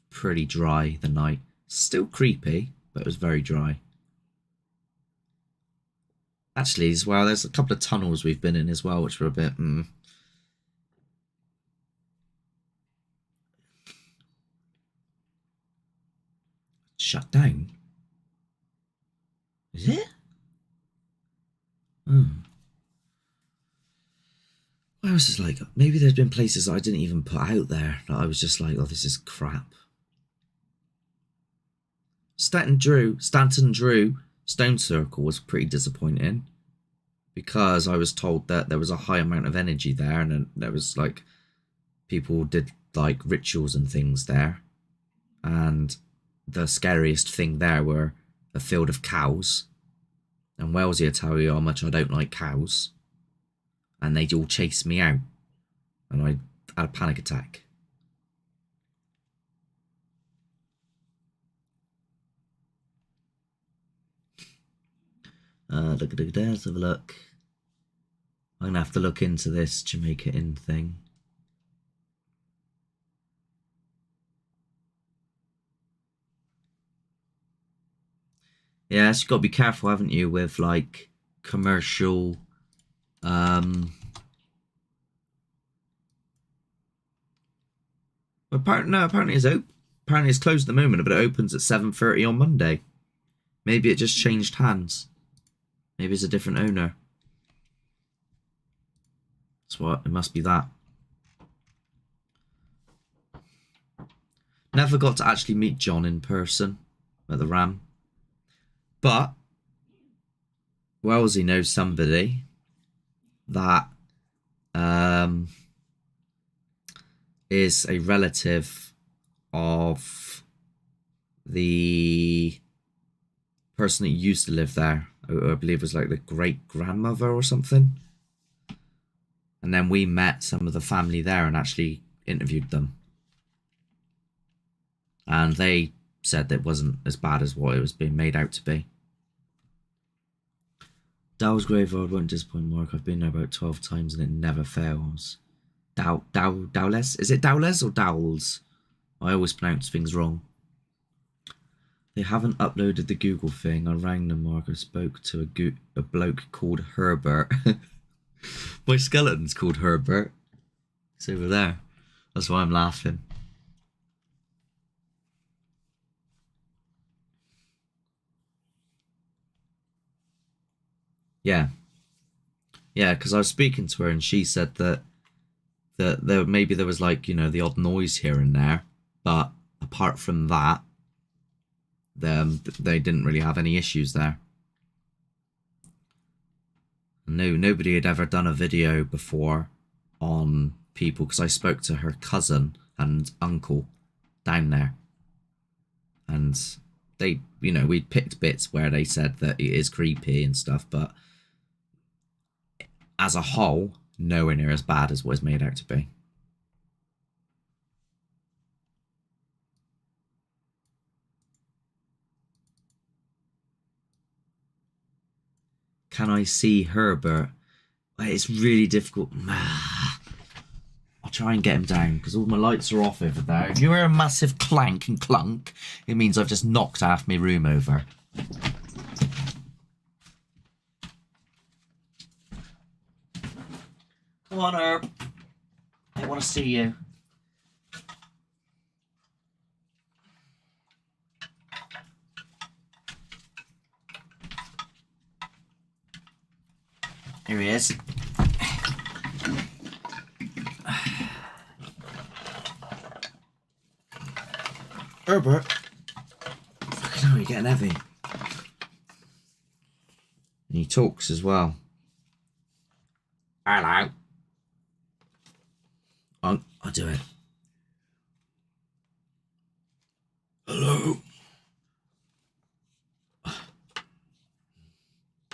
pretty dry the night. Still creepy, but it was very dry. Actually, as well, there's a couple of tunnels we've been in as well, which were a bit... Shut down? Is it? Where else is like... Maybe there's been places that I didn't even put out there that I was just like, oh, this is crap. Stanton Drew Stone Circle was pretty disappointing, because I was told that there was a high amount of energy there, and there was like people did like rituals and things there, and the scariest thing there were a field of cows, and Wellesley will tell you how much I don't like cows, and they all chased me out, and I had a panic attack. Let's have a look. I'm gonna have to look into this Jamaica Inn thing. Yeah, so you've got to be careful, haven't you, with like commercial apparently it's closed at the moment, but it opens at 7:30 on Monday. Maybe it just changed hands. Maybe it's a different owner. That's what, it must be that. Never got to actually meet John in person at the Ram. But Wellesley knows somebody that is a relative of the person that used to live there. I believe it was like the great-grandmother or something. And then we met some of the family there and actually interviewed them. And they said that it wasn't as bad as what it was being made out to be. Dowell's Graveyard won't disappoint Mark. I've been there about 12 times and it never fails. Dowles? Is it Dowles or Dowles? I always pronounce things wrong. They haven't uploaded the Google thing. I rang them, Mark. I spoke to a bloke called Herbert. My skeleton's called Herbert. It's over there. That's why I'm laughing. Yeah, because I was speaking to her and she said that maybe there was like, you know, the odd noise here and there, but apart from that, they didn't really have any issues there. No, nobody had ever done a video before on people, because I spoke to her cousin and uncle down there, and they, you know, we picked bits where they said that it is creepy and stuff, but as a whole, nowhere near as bad as what it's made out to be. Can I see Herbert? It's really difficult. I'll try and get him down because all my lights are off over there. If you hear a massive clank and clunk, it means I've just knocked half my room over. Come on, Herb. Come don't want to see you. Here he is. Herbert. Fucking hell, you're getting heavy. And he talks as well. Hello. I'll do it. Hello.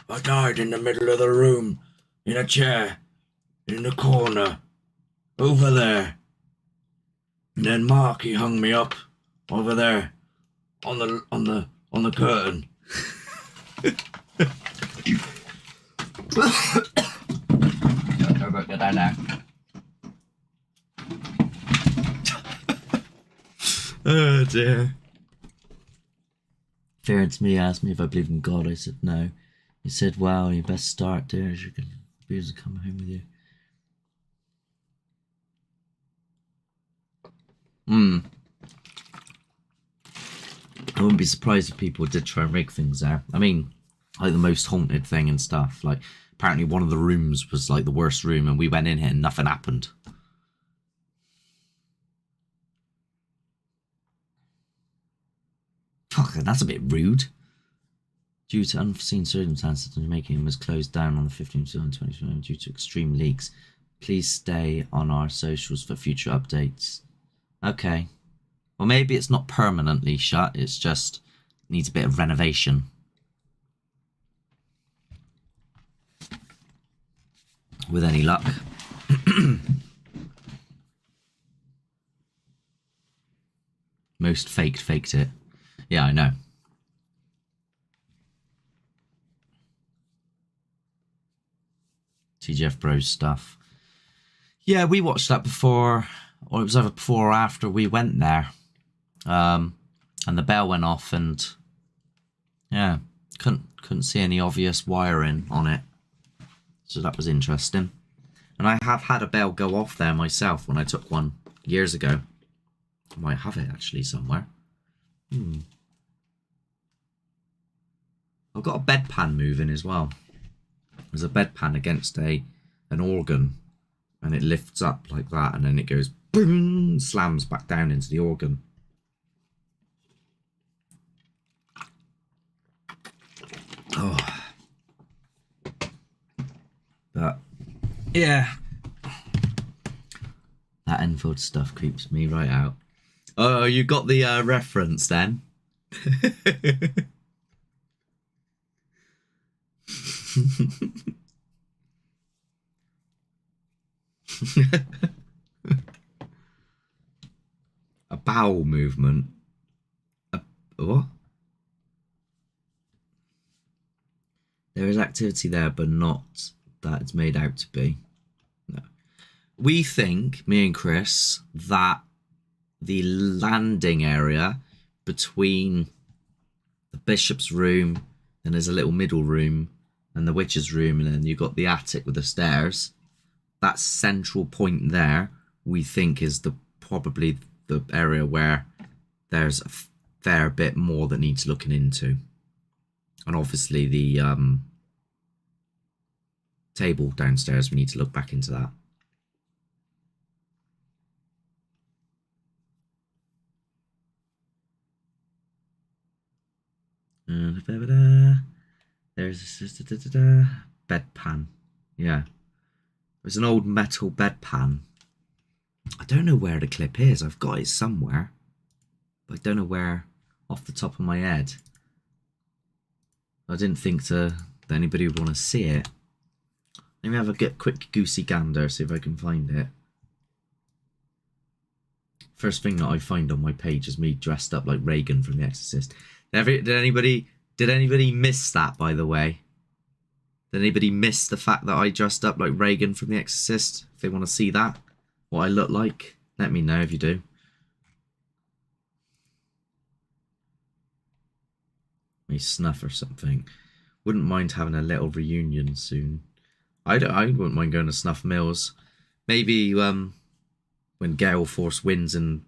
I died in the middle of the room, in a chair, in the corner, over there. And then Marky hung me up over there, on the curtain. Herbert, get down there. Oh dear. Fearing me asked me if I believed in God. I said no. He said, "Wow, you best start there, as you can be able to come home with you." I wouldn't be surprised if people did try and rig things there. I mean, like the most haunted thing and stuff. Like, apparently one of the rooms was like the worst room, and we went in here and nothing happened. Fuck, that's a bit rude. Due to unforeseen circumstances, the making was closed down on the 15th of July 2020 due to extreme leaks. Please stay on our socials for future updates. Okay. Well, maybe it's not permanently shut. It's just needs a bit of renovation. With any luck. Most faked it. Yeah, I know. TGF Bros stuff. Yeah, we watched that before, or it was either before or after we went there. And the bell went off, and yeah, couldn't see any obvious wiring on it. So that was interesting. And I have had a bell go off there myself when I took one years ago. I might have it actually somewhere. I've got a bedpan moving as well. There's a bedpan against an organ, and it lifts up like that, and then it goes boom, slams back down into the organ. Oh, but yeah, that Enfield stuff creeps me right out. Oh, you got the reference then. A bowel movement. What? There is activity there, but not that it's made out to be. No. We think, me and Chris, that the landing area between the bishop's room, and there's a little middle room, and the witch's room, and then you've got the attic with the stairs. That central point there, we think, is probably the area where there's a fair bit more that needs looking into. And obviously the table downstairs, we need to look back into that. There's a bedpan. Yeah. There's an old metal bedpan. I don't know where the clip is. I've got it somewhere. But I don't know where off the top of my head. I didn't think that anybody would want to see it. Let me have a quick goosey gander, see if I can find it. First thing that I find on my page is me dressed up like Reagan from The Exorcist. Did anybody miss that, by the way? Did anybody miss the fact that I dressed up like Reagan from The Exorcist? If they want to see that, what I look like, let me know if you do. Maybe snuff or something. Wouldn't mind having a little reunion soon. I wouldn't mind going to Snuff Mills. Maybe when gale force winds and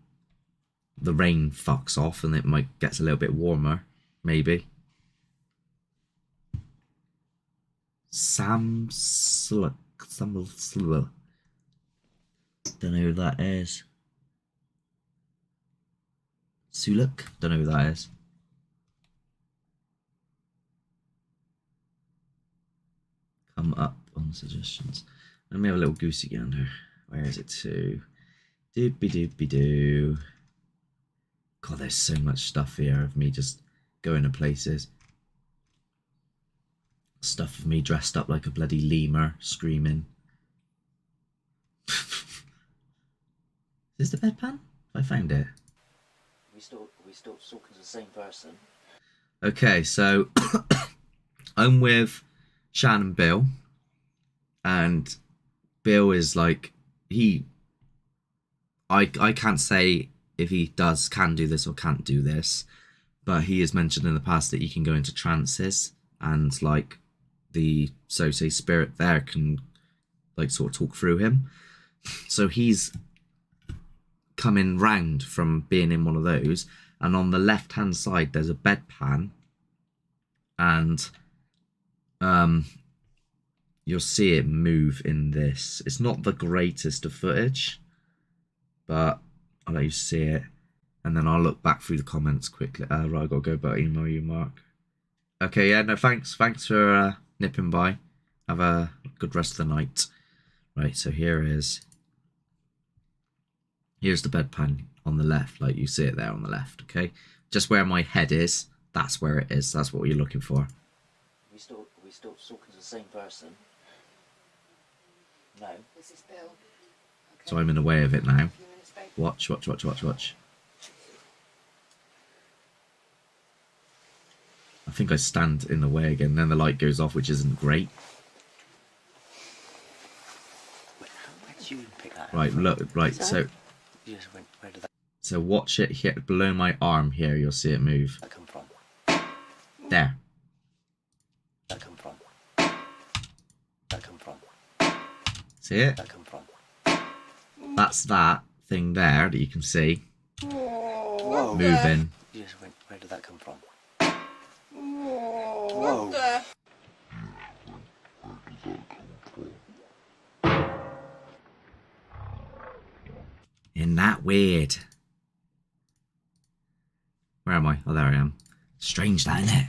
the rain fucks off and it might gets a little bit warmer, maybe. Samsluk. Don't know who that is. Suluk? Don't know who that is. Come up on suggestions. Let me have a little goosey gander. Where is it to? Doopy doopy doo. God, there's so much stuff here of me just going to places. Stuff of me dressed up like a bloody lemur, screaming. Is this the bedpan? I found it. We still talking to the same person. Okay, so I'm with Shan and Bill, and Bill is like I can't say if he can do this or can't do this, but he has mentioned in the past that he can go into trances and like the so say spirit there can like sort of talk through him. So he's coming round from being in one of those, and on the left hand side there's a bedpan, and you'll see it move in this. It's not the greatest of footage, but I'll let you see it, and then I'll look back through the comments quickly. Right, I gotta go, but email you, Mark. Okay, yeah, no, thanks for nipping by. Have a good rest of the night. Right, so here's the bedpan on the left, like you see it there on the left, okay? Just where my head is, that's where it is. That's what you're looking for. We still talking to the same person. No. This is Bill. Okay. So I'm in the way of it now. Watch. I think I stand in the way again, then the light goes off, which isn't great. Where did you pick that up? Right, look, right, so Where did so watch it here, below my arm here, you'll see it move. that come from? There. That come from? That come from? See it? That come from? That's that thing there that you can see Whoa. moving. Where did that come from? Whoa. Isn't that weird? Where am I? Oh, there I am. Strange that, isn't it?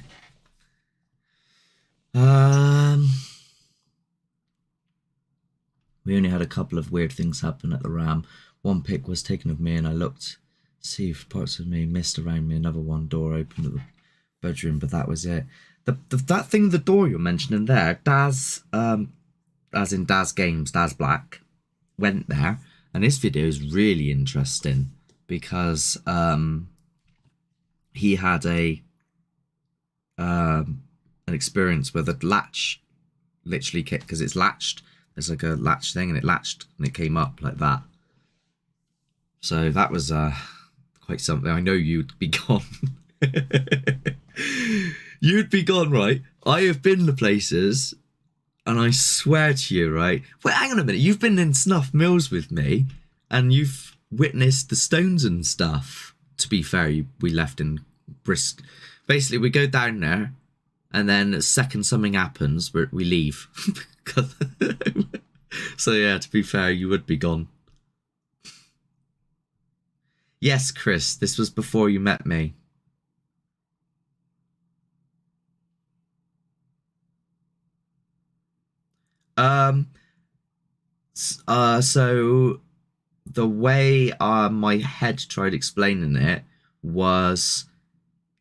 We only had a couple of weird things happen at the Ram. One pic was taken of me and I looked, see if parts of me mist around me. Another one door opened at the bedroom, but that was it. That thing, the door you're mentioning there, Daz, as in Daz Games, Daz Black, went there, and this video is really interesting because he had an experience where the latch literally kicked, because it's latched. There's like a latch thing, and it latched and it came up like that. So that was quite something. I know you'd be gone. You'd be gone, right? I have been to places, and I swear to you, right? Wait, hang on a minute. You've been in Snuff Mills with me, and you've witnessed the stones and stuff. To be fair, we left in brisk. Basically, we go down there, and then the second something happens, we leave. So yeah, to be fair, you would be gone. Yes, Chris, this was before you met me. So the way my head tried explaining it was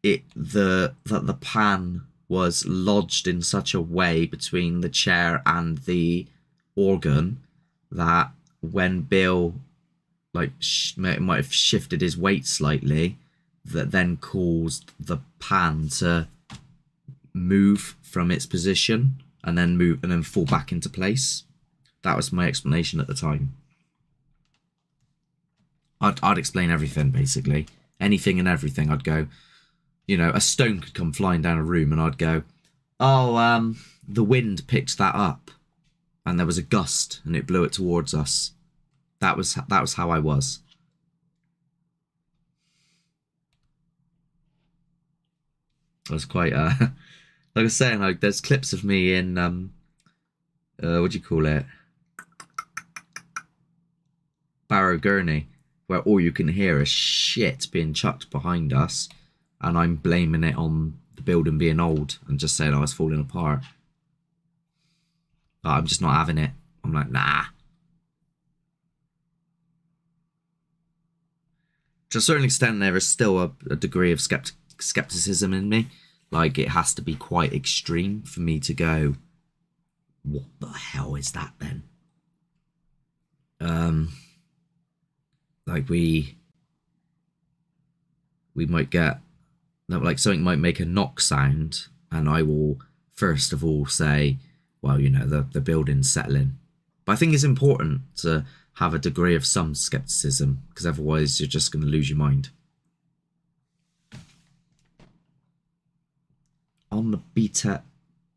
that the pan was lodged in such a way between the chair and the organ that when Bill might have shifted his weight slightly, that then caused the pan to move from its position and then fall back into place. That was my explanation at the time. I'd explain everything, basically. Anything and everything. I'd go, a stone could come flying down a room and I'd go, the wind picked that up and there was a gust and it blew it towards us. That was how I was. I was quite like I was saying, like there's clips of me in what do you call it? Barrow Gurney, where all you can hear is shit being chucked behind us, and I'm blaming it on the building being old and just saying I was falling apart. But I'm just not having it. I'm like, nah. To a certain extent, there is still a degree of skepticism in me. Like, it has to be quite extreme for me to go, what the hell is that then? Like we might get, like something might make a knock sound, and I will first of all say, well, you know, the building's settling. But I think it's important to have a degree of some skepticism, because otherwise you're just going to lose your mind. On the beta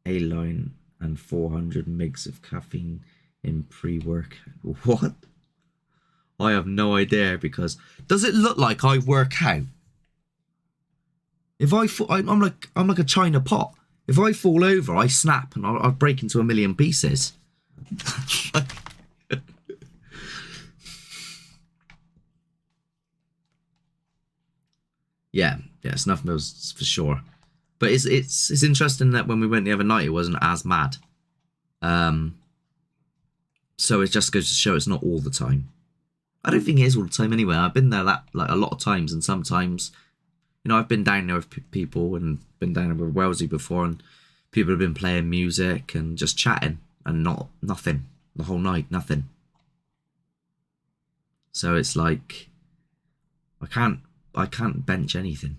A-line and 400 mgs of caffeine in pre-work. What? I have no idea, because does it look like I work out? If I'm like a china pot. If I fall over, I snap and I'll break into a million pieces. yeah, snuff mills for sure. But it's interesting that when we went the other night, it wasn't as mad. So it just goes to show it's not all the time. I don't think it is all the time anyway. I've been there like a lot of times, and sometimes, you know, I've been down there with people and been down there with Wellesley before, and people have been playing music and just chatting and nothing the whole night, nothing. So it's like I can't bench anything.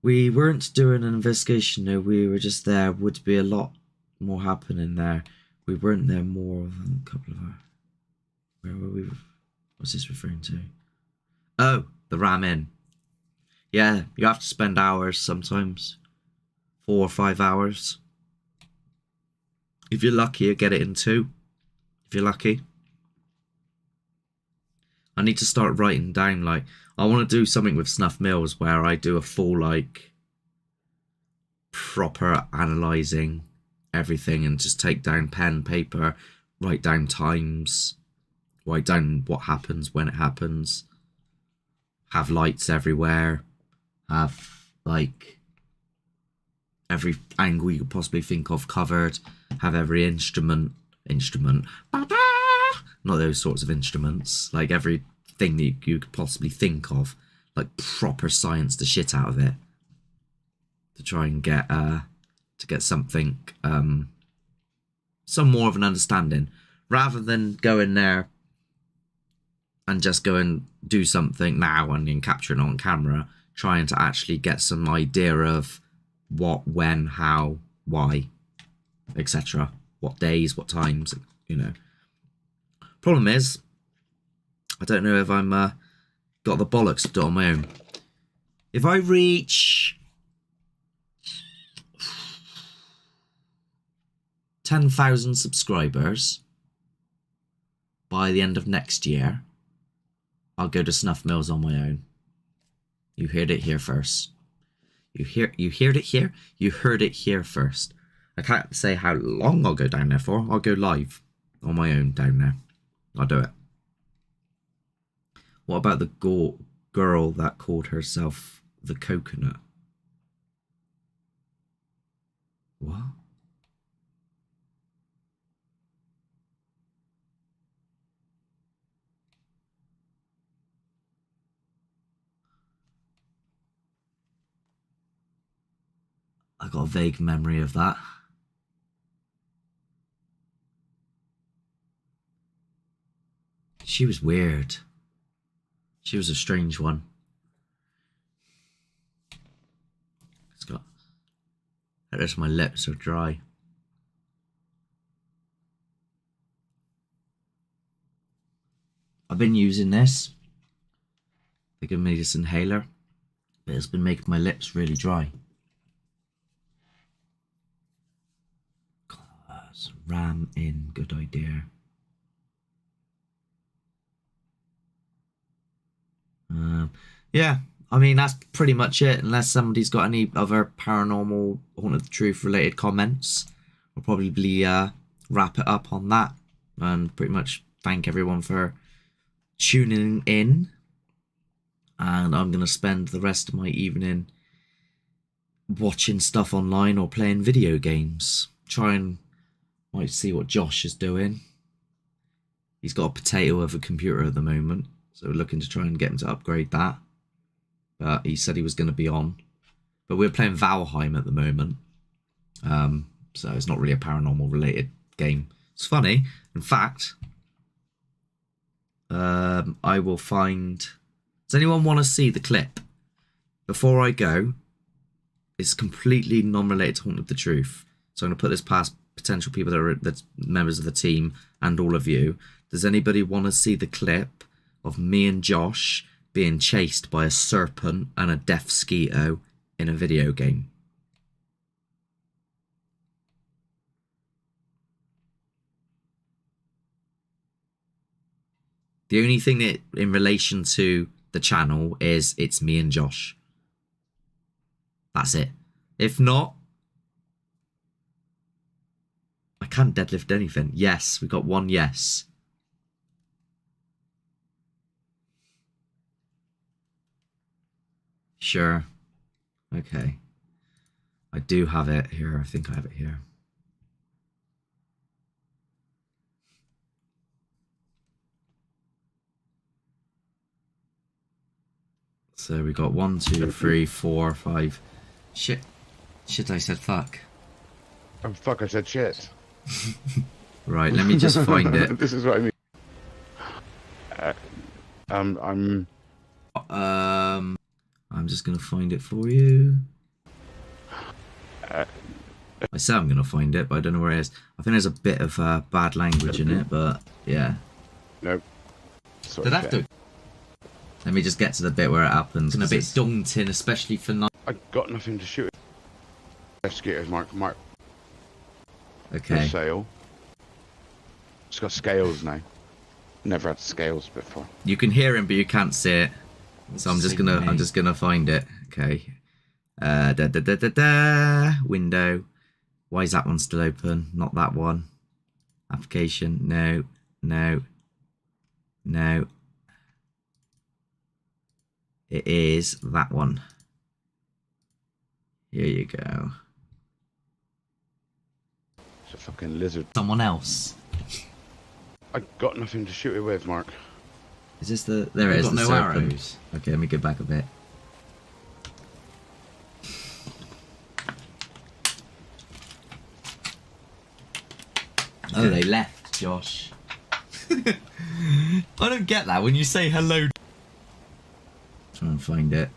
We weren't doing an investigation, no, we were just there. Would be a lot more happening there. We weren't there more than a couple of hours. Where were we? What's this referring to? Oh, the Ram Inn. Yeah, you have to spend hours sometimes. 4 or 5 hours. If you're lucky, you get it in 2. If you're lucky. I need to start writing down, like, I want to do something with Snuff Mills where I do a full, like, proper analysing everything and just take down pen, paper, write down times, write down what happens when it happens, have lights everywhere, have, like, every angle you could possibly think of covered, have every instrument, not those sorts of instruments, like everything that you could possibly think of, like proper science the shit out of it, to try and get something, some more of an understanding, rather than go in there and just go and do something now and then capture it on camera, trying to actually get some idea of what, when, how, why, etc. What days, what times, you know. Problem is, I don't know if I'm got the bollocks to do it on my own. If I reach 10,000 subscribers by the end of next year, I'll go to Snuff Mills on my own. You heard it here first. You heard it here? You heard it here first. I can't say how long I'll go down there for. I'll go live on my own down there. I'll do it. What about the girl that called herself the Coconut? What? I got a vague memory of that. She was weird. She was a strange one. It's got... Notice my lips are dry. I've been using this. They give me this inhaler, but it's been making my lips really dry. Ram in, good idea. yeah, I mean, that's pretty much it. Unless somebody's got any other paranormal, haunted truth related comments, we'll probably wrap it up on that and pretty much thank everyone for tuning in. And I'm going to spend the rest of my evening watching stuff online or playing video games. Might see what Josh is doing. He's got a potato of a computer at the moment, so we're looking to try and get him to upgrade that. But he said he was going to be on. But we're playing Valheim at the moment. So it's not really a paranormal related game. It's funny. In fact, I will find... Does anyone want to see the clip? Before I go, it's completely non-related to Haunt of the Truth. So I'm going to put this past potential people that's members of the team and all of you. Does anybody want to see the clip of me and Josh being chased by a serpent and a death skeeto in a video game? The only thing that in relation to the channel is it's me and Josh. That's it. If not, I can't deadlift anything. Yes, we got one yes. Sure. Okay. I do have it here. I think I have it here. So we got 1, 2, 3, 4, 5. Shit. Shit, I said fuck. Oh, fuck, I said shit. Right, let me just find it. This is what I mean. I'm just gonna find it for you. I say I'm gonna find it, but I don't know where it is. I think there's a bit of bad language in it, but yeah. Nope. Did I have to? Let me just get to the bit where it happens. It's a bit daunting, especially for night. I got nothing to shoot. Investigators, Mark. Okay. Sail. It's got scales now. Never had scales before. You can hear him, but you can't see it. So I'm just gonna find it. Okay. Window. Why is that one still open? Not that one. Application. No. It is that one. Here you go. It's a fucking lizard. Someone else. I got nothing to shoot it with, Mark. Is this the... There it is, the no serpent. arrows. Okay, let me go back a bit. Oh, they left, Josh. I don't get that when you say hello. Try and find it.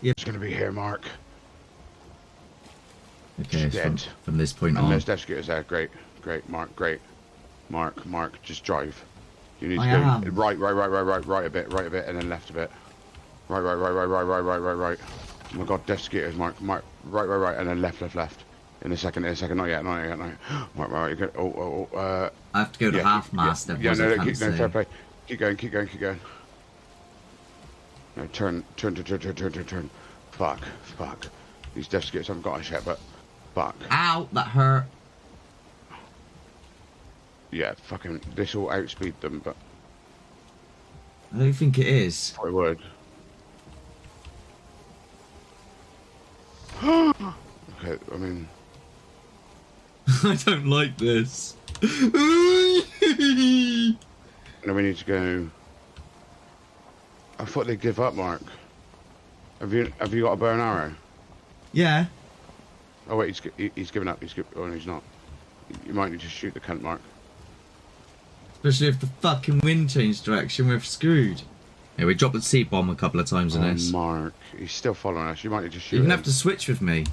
It's gonna be here, Mark. Okay, It's dead. from this point And on. there's investigators there. Great, Mark. Great. Mark, just drive. You need to I go am. right a bit, and then left a bit. Right. Oh my god, investigators, Mark. Right, and then left. In a second, not yet. Right, you go, I have to go to half-mast. no, fair play. Keep going. No, turn. Fuck. These investigators haven't got us yet, but fuck. Ow, that hurt. Yeah, fucking, this will outspeed them, but I don't think it is. I would. Okay, I mean... I don't like this. Now we need to go... I thought they'd give up, Mark. Have you got a bow and arrow? Yeah. Oh wait, he's given up. Oh, no, he's not. You might need to shoot the cunt, Mark. Especially if the fucking wind changed direction, we're screwed. Yeah, we dropped the C-bomb a couple of times in this. Mark, he's still following us. You might need to shoot You're him. gonna have to switch with me.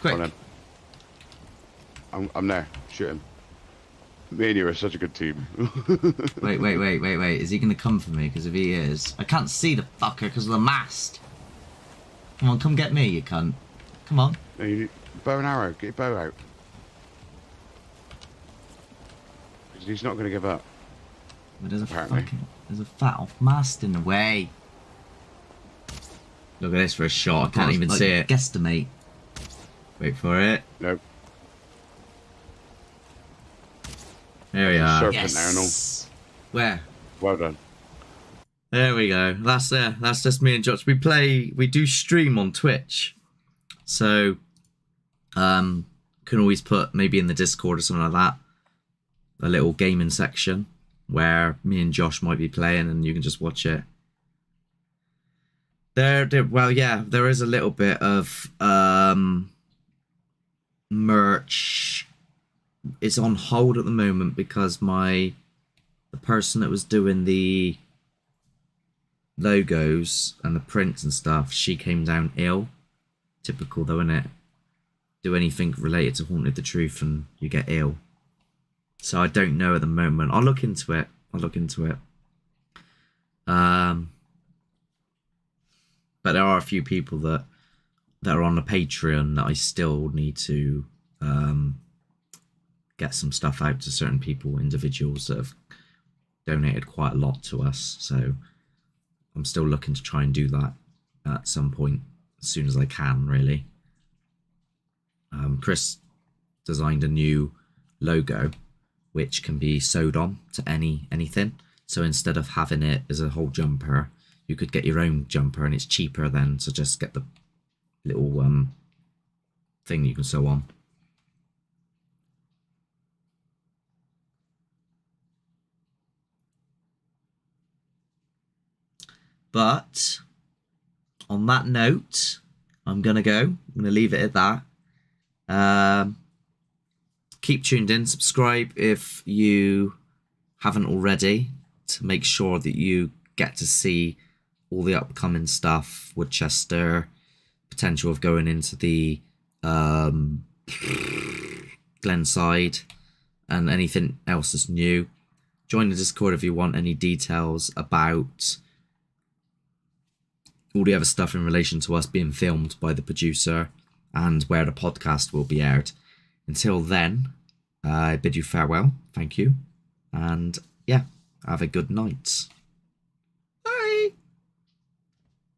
Quick. Go on, then. I'm there. Shoot him. Me and you are such a good team. Wait. Is he gonna come for me? Because if he is... I can't see the fucker because of the mast. Come on, come get me, you cunt. Come on. No, you need bow and arrow. Get your bow out. He's not going to give up. But there's a Apparently. there's a fat off mast in the way. Look at this for a shot. I can't even see it. Guesstimate. Wait for it. Nope. There we are. Serpent there and all. Where? Well done. There we go. That's just me and Josh. We do stream on Twitch. So can always put maybe in the Discord or something like that a little gaming section where me and Josh might be playing and you can just watch it. Well, yeah, there is a little bit of merch. It's on hold at the moment because the person that was doing the logos and the prints and stuff, she came down ill. Typical though, isn't it? Do anything related to Haunted the Truth and you get ill. So I don't know at the moment. I'll look into it. But there are a few people that are on the Patreon that I still need to get some stuff out to certain people, individuals that have donated quite a lot to us. So I'm still looking to try and do that at some point, as soon as I can, really. Chris designed a new logo which can be sewed on to anything. So instead of having it as a whole jumper, you could get your own jumper, and it's cheaper then to just get the little thing you can sew on. But on that note, I'm gonna go. I'm gonna leave it at that. Keep tuned in. Subscribe if you haven't already, to make sure that you get to see all the upcoming stuff. Woodchester, potential of going into the Glenside, and anything else that's new. Join the Discord if you want any details about all the other stuff in relation to us being filmed by the producer and where the podcast will be aired. Until then, I bid you farewell. Thank you. And yeah, have a good night.